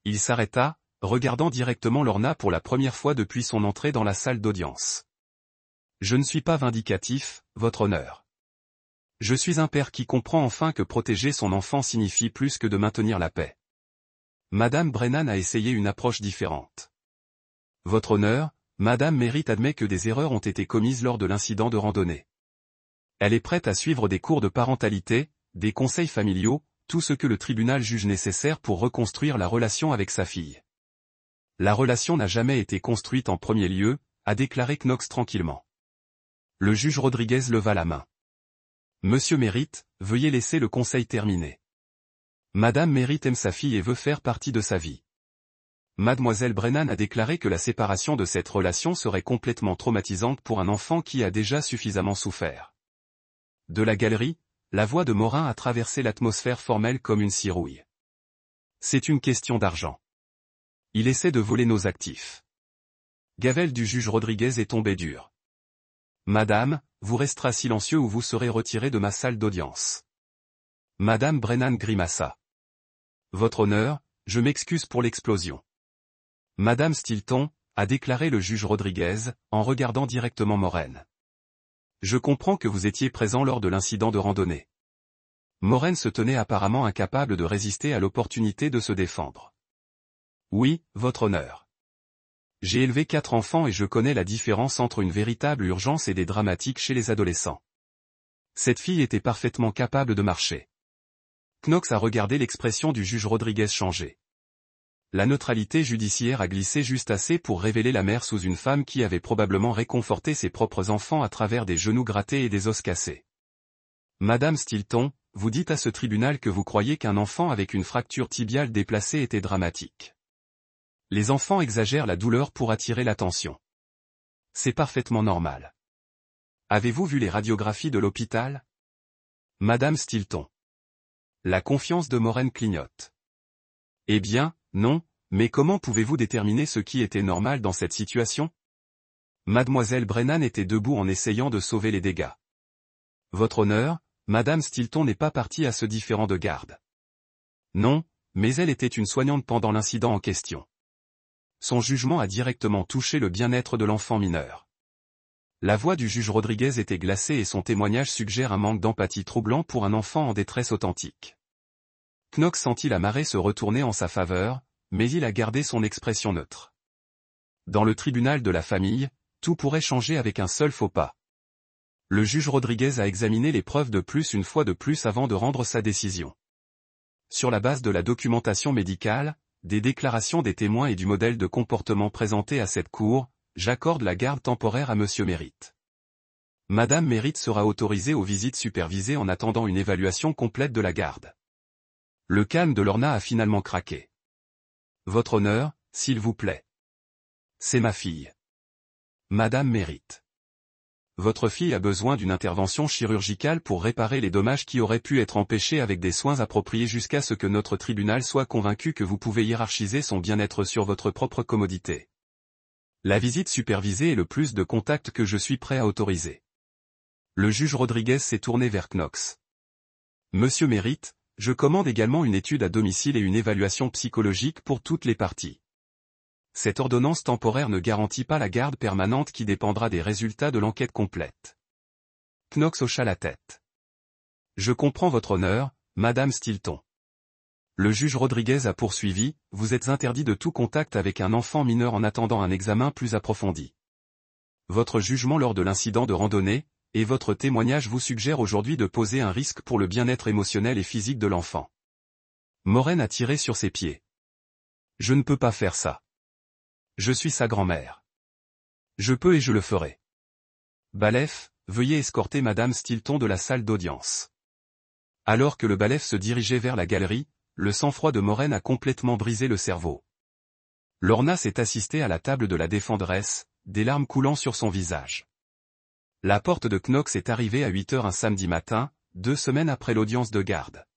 Il s'arrêta, regardant directement Lorna pour la première fois depuis son entrée dans la salle d'audience. Je ne suis pas vindicatif, votre honneur. Je suis un père qui comprend enfin que protéger son enfant signifie plus que de maintenir la paix. Madame Brennan a essayé une approche différente. Votre honneur, Madame Merritt admet que des erreurs ont été commises lors de l'incident de randonnée. Elle est prête à suivre des cours de parentalité, des conseils familiaux, tout ce que le tribunal juge nécessaire pour reconstruire la relation avec sa fille. La relation n'a jamais été construite en premier lieu, a déclaré Knox tranquillement. Le juge Rodriguez leva la main. Monsieur Merritt, veuillez laisser le conseil terminer. Madame Merritt aime sa fille et veut faire partie de sa vie. Mademoiselle Brennan a déclaré que la séparation de cette relation serait complètement traumatisante pour un enfant qui a déjà suffisamment souffert. De la galerie, la voix de Morin a traversé l'atmosphère formelle comme une cirouille. C'est une question d'argent. Il essaie de voler nos actifs. Gavel du juge Rodriguez est tombé dur. Madame, vous resterez silencieux ou vous serez retiré de ma salle d'audience. Madame Brennan grimaça. Votre honneur, je m'excuse pour l'explosion. Madame Stilton, a déclaré le juge Rodriguez, en regardant directement Moren. Je comprends que vous étiez présent lors de l'incident de randonnée. Moren se tenait apparemment incapable de résister à l'opportunité de se défendre. Oui, votre honneur. J'ai élevé 4 enfants et je connais la différence entre une véritable urgence et des dramatiques chez les adolescents. Cette fille était parfaitement capable de marcher. Knox a regardé l'expression du juge Rodriguez changer. La neutralité judiciaire a glissé juste assez pour révéler la mère sous une femme qui avait probablement réconforté ses propres enfants à travers des genoux grattés et des os cassés. Madame Stilton, vous dites à ce tribunal que vous croyez qu'un enfant avec une fracture tibiale déplacée était dramatique. Les enfants exagèrent la douleur pour attirer l'attention. C'est parfaitement normal. Avez-vous vu les radiographies de l'hôpital? Madame Stilton. La confiance de Moren clignote. Eh bien, non, mais comment pouvez-vous déterminer ce qui était normal dans cette situation? Mademoiselle Brennan était debout en essayant de sauver les dégâts. Votre honneur, Madame Stilton n'est pas partie à ce différend de garde. Non, mais elle était une soignante pendant l'incident en question. Son jugement a directement touché le bien-être de l'enfant mineur. La voix du juge Rodriguez était glacée et son témoignage suggère un manque d'empathie troublant pour un enfant en détresse authentique. Knox sentit la marée se retourner en sa faveur, mais il a gardé son expression neutre. Dans le tribunal de la famille, tout pourrait changer avec un seul faux pas. Le juge Rodriguez a examiné les preuves de plus une fois de plus avant de rendre sa décision. Sur la base de la documentation médicale, des déclarations des témoins et du modèle de comportement présenté à cette cour, j'accorde la garde temporaire à Monsieur Merritt. Madame Merritt sera autorisée aux visites supervisées en attendant une évaluation complète de la garde. Le calme de Lorna a finalement craqué. Votre honneur, s'il vous plaît. C'est ma fille. Madame Merritt. Votre fille a besoin d'une intervention chirurgicale pour réparer les dommages qui auraient pu être empêchés avec des soins appropriés jusqu'à ce que notre tribunal soit convaincu que vous pouvez hiérarchiser son bien-être sur votre propre commodité. La visite supervisée est le plus de contact que je suis prêt à autoriser. Le juge Rodriguez s'est tourné vers Knox. Monsieur Merritt, je commande également une étude à domicile et une évaluation psychologique pour toutes les parties. Cette ordonnance temporaire ne garantit pas la garde permanente qui dépendra des résultats de l'enquête complète. Knox hocha la tête. Je comprends votre honneur, Madame Stilton. Le juge Rodriguez a poursuivi, vous êtes interdit de tout contact avec un enfant mineur en attendant un examen plus approfondi. Votre jugement lors de l'incident de randonnée, et votre témoignage vous suggèrent aujourd'hui de poser un risque pour le bien-être émotionnel et physique de l'enfant. Moren a tiré sur ses pieds. Je ne peux pas faire ça. Je suis sa grand-mère. Je peux et je le ferai. Balef, veuillez escorter Madame Stilton de la salle d'audience. Alors que le Balef se dirigeait vers la galerie, le sang-froid de Moren a complètement brisé le cerveau. Lorna s'est assistée à la table de la défenderesse, des larmes coulant sur son visage. La porte de Knox est arrivée à 8h un samedi matin, 2 semaines après l'audience de garde.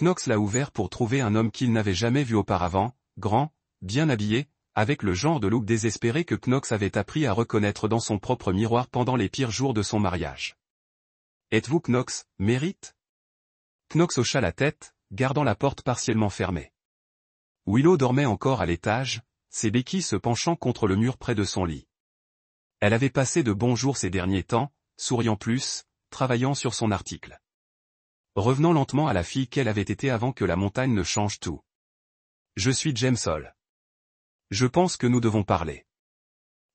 Knox l'a ouvert pour trouver un homme qu'il n'avait jamais vu auparavant, grand, bien habillé, avec le genre de look désespéré que Knox avait appris à reconnaître dans son propre miroir pendant les pires jours de son mariage. Êtes-vous Knox, Merritt? Knox hocha la tête, gardant la porte partiellement fermée. Willow dormait encore à l'étage, ses béquilles se penchant contre le mur près de son lit. Elle avait passé de bons jours ces derniers temps, souriant plus, travaillant sur son article. Revenant lentement à la fille qu'elle avait été avant que la montagne ne change tout. Je suis James Hall. Je pense que nous devons parler.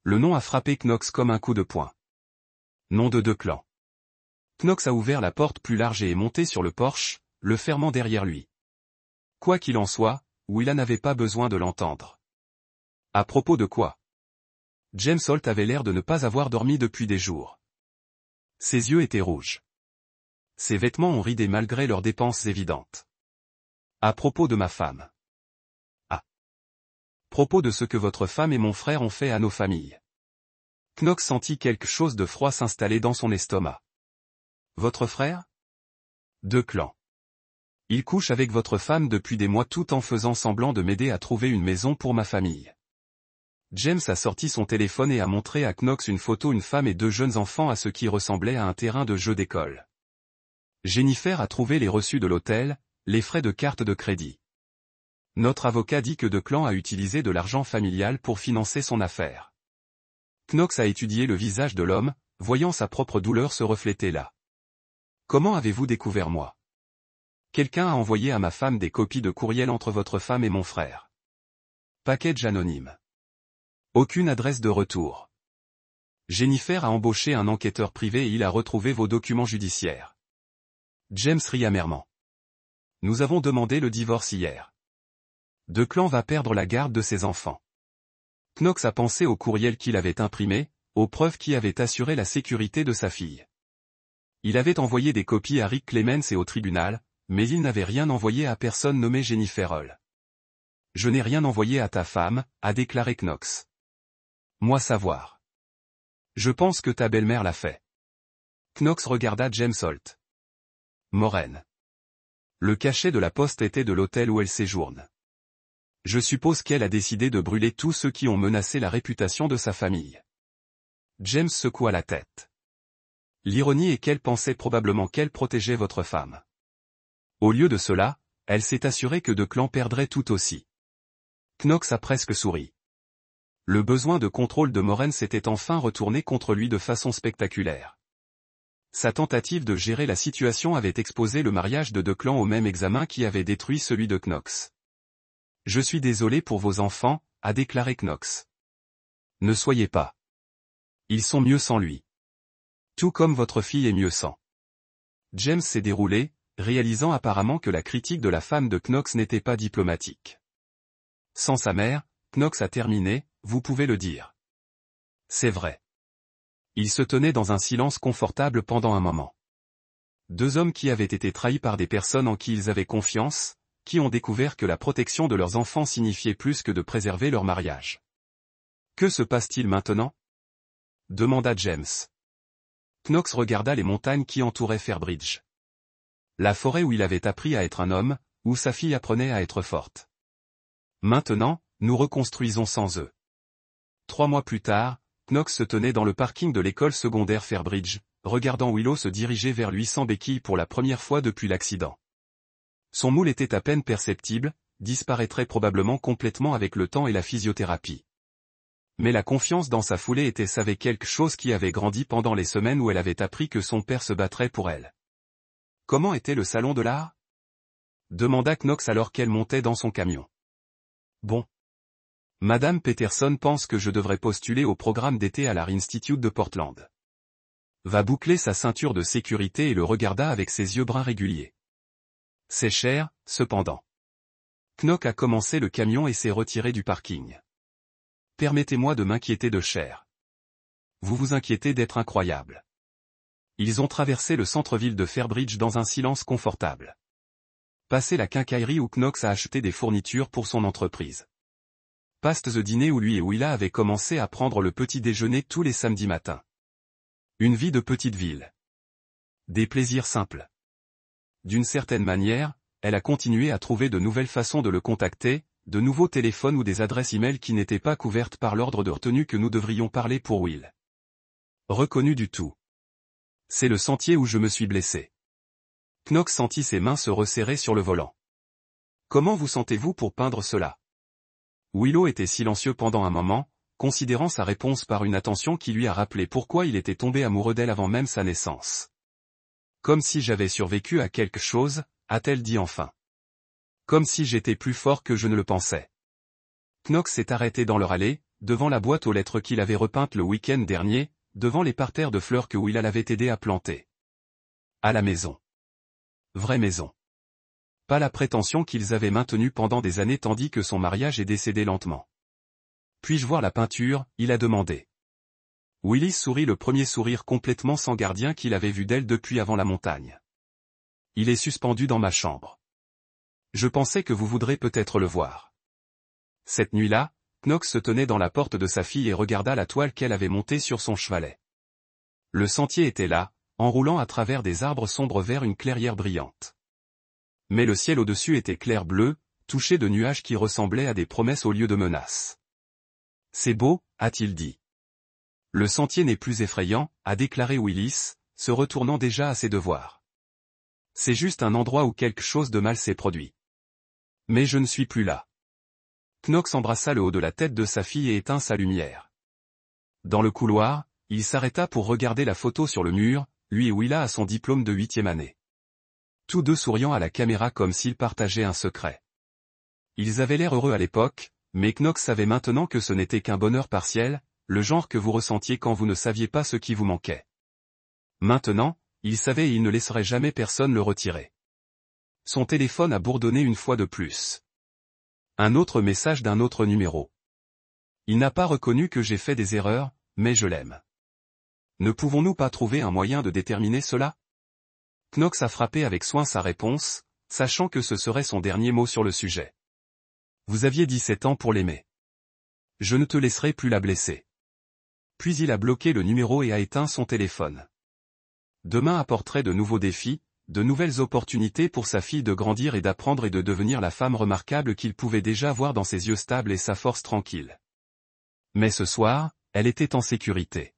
Le nom a frappé Knox comme un coup de poing. Nom de 2 clans. Knox a ouvert la porte plus large et est monté sur le porche, le fermant derrière lui. Quoi qu'il en soit, Willa n'avait pas besoin de l'entendre. À propos de quoi? James Holt avait l'air de ne pas avoir dormi depuis des jours. Ses yeux étaient rouges. Ses vêtements ont ridé malgré leurs dépenses évidentes. À propos de ma femme. À propos de ce que votre femme et mon frère ont fait à nos familles. Knox sentit quelque chose de froid s'installer dans son estomac. Votre frère? Declan. Il couche avec votre femme depuis des mois tout en faisant semblant de m'aider à trouver une maison pour ma famille. James a sorti son téléphone et a montré à Knox une photo, une femme et deux jeunes enfants à ce qui ressemblait à un terrain de jeu d'école. Jennifer a trouvé les reçus de l'hôtel, les frais de carte de crédit. Notre avocat dit que Declan a utilisé de l'argent familial pour financer son affaire. Knox a étudié le visage de l'homme, voyant sa propre douleur se refléter là. Comment avez-vous découvert moi? Quelqu'un a envoyé à ma femme des copies de courriel entre votre femme et mon frère. Package anonyme. Aucune adresse de retour. Jennifer a embauché un enquêteur privé et il a retrouvé vos documents judiciaires. James rit amèrement. Nous avons demandé le divorce hier. Declan va perdre la garde de ses enfants. Knox a pensé au courriel qu'il avait imprimé, aux preuves qui avaient assuré la sécurité de sa fille. Il avait envoyé des copies à Rick Clemens et au tribunal, mais il n'avait rien envoyé à personne nommée Jennifer Hall. Je n'ai rien envoyé à ta femme, a déclaré Knox. Moi savoir. Je pense que ta belle-mère l'a fait. Knox regarda James Holt. Moraine. Le cachet de la poste était de l'hôtel où elle séjourne. Je suppose qu'elle a décidé de brûler tous ceux qui ont menacé la réputation de sa famille. James secoua la tête. L'ironie est qu'elle pensait probablement qu'elle protégeait votre femme. Au lieu de cela, elle s'est assurée que Declan perdrait tout aussi. Knox a presque souri. Le besoin de contrôle de Moraine s'était enfin retourné contre lui de façon spectaculaire. Sa tentative de gérer la situation avait exposé le mariage de Declan au même examen qui avait détruit celui de Knox. Je suis désolé pour vos enfants, a déclaré Knox. Ne soyez pas. Ils sont mieux sans lui. Tout comme votre fille est mieux sans. James s'est déroulé, réalisant apparemment que la critique de la femme de Knox n'était pas diplomatique. Sans sa mère, Knox a terminé, vous pouvez le dire. C'est vrai. Il se tenait dans un silence confortable pendant un moment. Deux hommes qui avaient été trahis par des personnes en qui ils avaient confiance, qui ont découvert que la protection de leurs enfants signifiait plus que de préserver leur mariage. Que se passe-t-il maintenant? Demanda James. Knox regarda les montagnes qui entouraient Fairbridge. La forêt où il avait appris à être un homme, où sa fille apprenait à être forte. Maintenant, nous reconstruisons sans eux. 3 mois plus tard, Knox se tenait dans le parking de l'école secondaire Fairbridge, regardant Willow se diriger vers lui sans béquille pour la première fois depuis l'accident. Son moule était à peine perceptible, disparaîtrait probablement complètement avec le temps et la physiothérapie. Mais la confiance dans sa foulée savait quelque chose qui avait grandi pendant les semaines où elle avait appris que son père se battrait pour elle. Comment était le salon de l'art? Demanda Knox alors qu'elle montait dans son camion. Bon. Madame Peterson pense que je devrais postuler au programme d'été à l'Art Institute de Portland. Va boucler sa ceinture de sécurité et le regarda avec ses yeux bruns réguliers. C'est cher, cependant. Knox a commencé le camion et s'est retiré du parking. Permettez-moi de m'inquiéter de cher. Vous vous inquiétez d'être incroyable. Ils ont traversé le centre-ville de Fairbridge dans un silence confortable. Passé la quincaillerie où Knox a acheté des fournitures pour son entreprise. Past the dîner où lui et Willa avaient commencé à prendre le petit déjeuner tous les samedis matins. Une vie de petite ville. Des plaisirs simples. D'une certaine manière, elle a continué à trouver de nouvelles façons de le contacter, de nouveaux téléphones ou des adresses e-mail qui n'étaient pas couvertes par l'ordre de retenue que nous devrions parler pour Will. Reconnu du tout. C'est le sentier où je me suis blessé. Knox sentit ses mains se resserrer sur le volant. Comment vous sentez-vous pour peindre cela? Willow était silencieux pendant un moment, considérant sa réponse par une attention qui lui a rappelé pourquoi il était tombé amoureux d'elle avant même sa naissance. Comme si j'avais survécu à quelque chose, a-t-elle dit enfin. Comme si j'étais plus fort que je ne le pensais. Knox s'est arrêté dans leur allée, devant la boîte aux lettres qu'il avait repeinte le week-end dernier, devant les parterres de fleurs que Will l'avait aidé à planter. À la maison. Vraie maison. Pas la prétention qu'ils avaient maintenue pendant des années tandis que son mariage est décédé lentement. Puis-je voir la peinture, il a demandé. Willis sourit le premier sourire complètement sans gardien qu'il avait vu d'elle depuis avant la montagne. Il est suspendu dans ma chambre. Je pensais que vous voudrez peut-être le voir. Cette nuit-là, Knox se tenait dans la porte de sa fille et regarda la toile qu'elle avait montée sur son chevalet. Le sentier était là, enroulant à travers des arbres sombres vers une clairière brillante. Mais le ciel au-dessus était clair bleu, touché de nuages qui ressemblaient à des promesses au lieu de menaces. C'est beau, a-t-il dit. Le sentier n'est plus effrayant, a déclaré Willis, se retournant déjà à ses devoirs. C'est juste un endroit où quelque chose de mal s'est produit. Mais je ne suis plus là. Knox embrassa le haut de la tête de sa fille et éteint sa lumière. Dans le couloir, il s'arrêta pour regarder la photo sur le mur, lui et Willa à son diplôme de 8e année. Tous deux souriant à la caméra comme s'ils partageaient un secret. Ils avaient l'air heureux à l'époque, mais Knox savait maintenant que ce n'était qu'un bonheur partiel, le genre que vous ressentiez quand vous ne saviez pas ce qui vous manquait. Maintenant, il savait et il ne laisserait jamais personne le retirer. Son téléphone a bourdonné une fois de plus. Un autre message d'un autre numéro. Il n'a pas reconnu que j'ai fait des erreurs, mais je l'aime. Ne pouvons-nous pas trouver un moyen de déterminer cela? Knox a frappé avec soin sa réponse, sachant que ce serait son dernier mot sur le sujet. Vous aviez 17 ans pour l'aimer. Je ne te laisserai plus la blesser. Puis il a bloqué le numéro et a éteint son téléphone. Demain apporterait de nouveaux défis, de nouvelles opportunités pour sa fille de grandir et d'apprendre et de devenir la femme remarquable qu'il pouvait déjà voir dans ses yeux stables et sa force tranquille. Mais ce soir, elle était en sécurité.